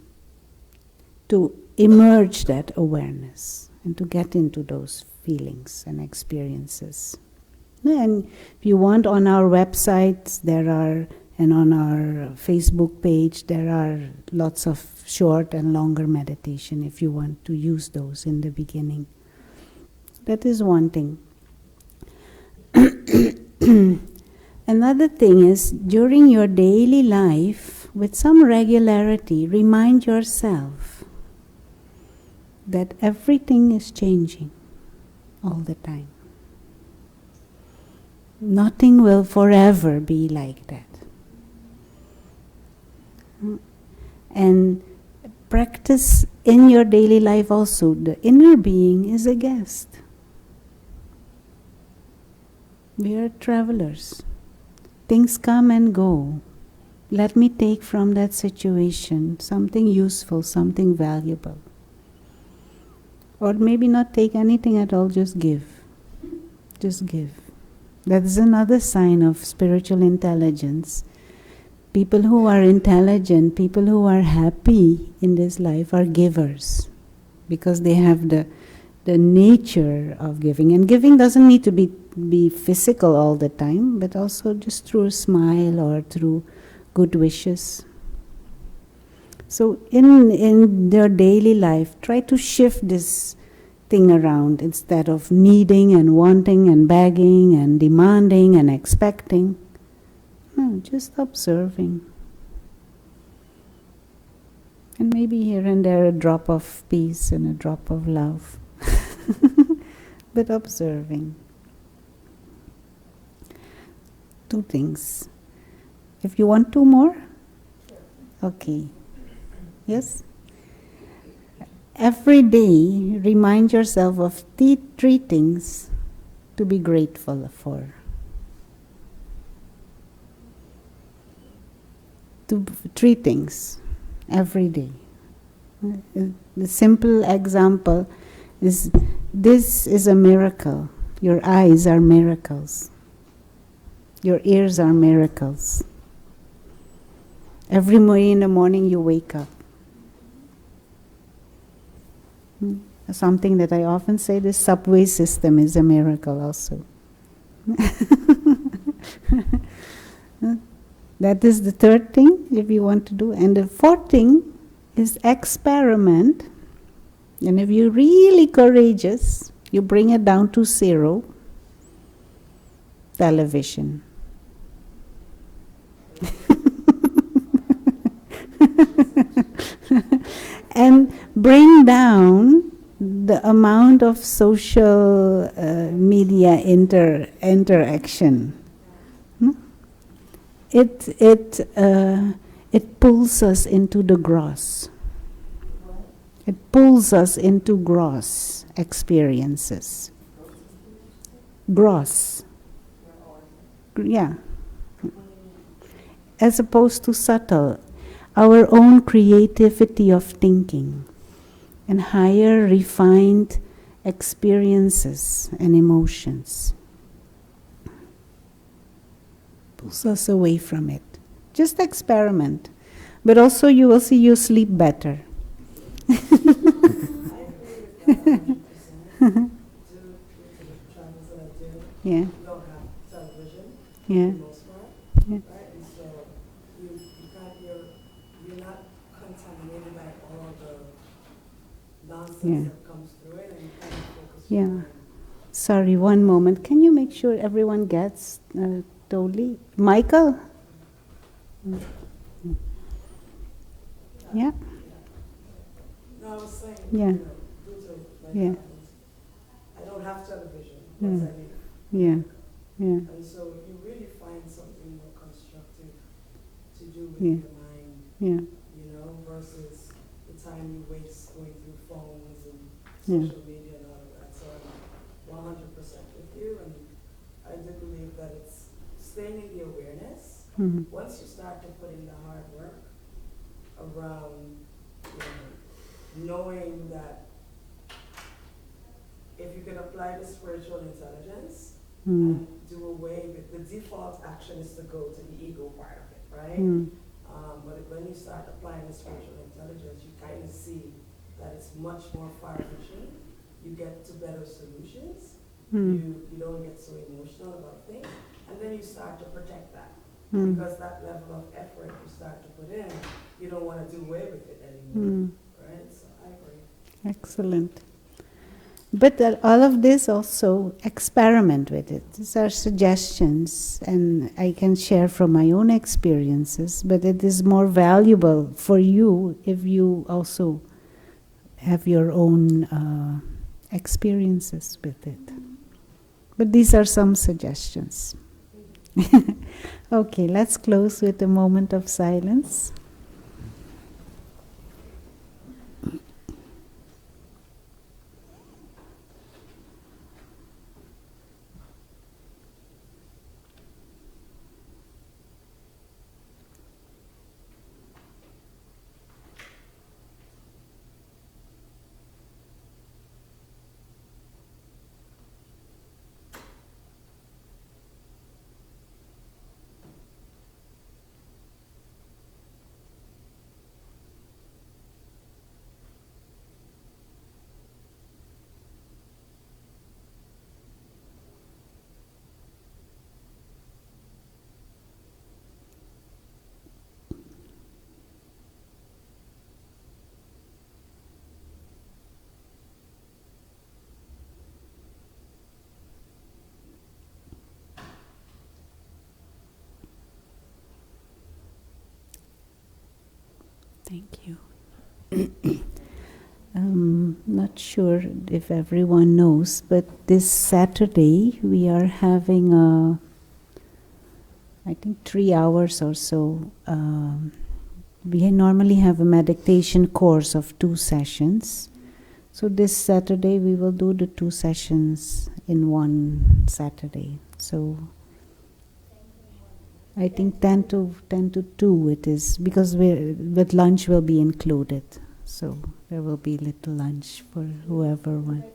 to emerge that awareness and to get into those feelings and experiences. And if you want, on our websites and on our Facebook page, there are lots of short and longer meditation if you want to use those in the beginning. That is one thing. Another thing is, during your daily life, with some regularity, remind yourself that everything is changing all the time. Nothing will forever be like that. And practice in your daily life also. The inner being is a guest. We are travelers. Things come and go. Let me take from that situation something useful, something valuable. Or maybe not take anything at all, just give. Just give. That is another sign of spiritual intelligence. People who are intelligent, people who are happy in this life are givers, because they have the nature of giving. And giving doesn't need to be physical all the time, but also just through a smile or through good wishes. So in their daily life, try to shift this thing around. Instead of needing and wanting and begging and demanding and expecting, no, just observing. And maybe here and there a drop of peace and a drop of love. But observing. 2 things. If you want 2 more? Okay. Yes? Every day, remind yourself of 3 things to be grateful for. 3 things every day. The simple example is, this is a miracle. Your eyes are miracles. Your ears are miracles. Every morning in the morning you wake up. Something that I often say, the subway system is a miracle also. That is the 3rd thing, if you want to do. And the 4th thing is experiment. And if you're really courageous, you bring it down to 0. Television. And bring down the amount of social media interaction. It pulls us into the gross. It pulls us into gross experiences. Gross. Yeah. As opposed to subtle. Our own creativity of thinking and higher refined experiences and emotions pulls us away from it. Just experiment. But also you will see you sleep better. Yeah. You don't have television, Yeah. for the most part, Yeah. right? And so you're not contaminated by all of the nonsense Yeah. that comes through it, and you kind of focus Yeah. on. Sorry, one moment. Can you make sure everyone gets totally? Michael? Yeah? No, I was saying, Yeah. due to my Yeah. travels, I don't have television, Yeah. once I leave. Yeah. Yeah. And so you really find something more constructive to do with Yeah. your mind, Yeah. versus the time you waste going through phones and Yeah. social media and all of that. So I'm 100% with you, and I do believe that it's staying in the awareness. Mhm. Once you start to put in the hard work around, knowing that if you could apply the spiritual intelligence Mm. and do away with the default action is to go to the ego part of it, right? Mm. But when you start applying the spiritual intelligence, you kind of see that it's much more far-reaching. You get to better solutions. Mm. You don't get so emotional about things, and then you start to protect that. Mm. Because that level of effort you start to put in, you don't want to do away with it anymore, Mm. right? So I agree. Excellent. But all of this also experiment with it. These are suggestions, and I can share from my own experiences, but it is more valuable for you if you also have your own experiences with it. But these are some suggestions. Okay, let's close with a moment of silence. Thank you. Not sure if everyone knows, but this Saturday we are having I think 3 hours or so. We normally have a meditation course of 2 sessions. So this Saturday we will do the 2 sessions in one Saturday. So I think 10 to 2 it is, because with lunch will be included. So there will be little lunch for whoever wants.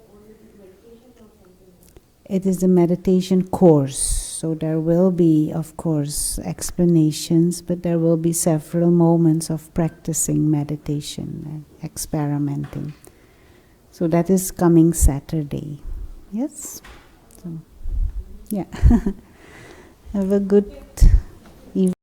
It is a meditation course, so there will be, of course, explanations, but there will be several moments of practicing meditation and experimenting. So that is coming Saturday. Yes? So, yeah. Have a good evening.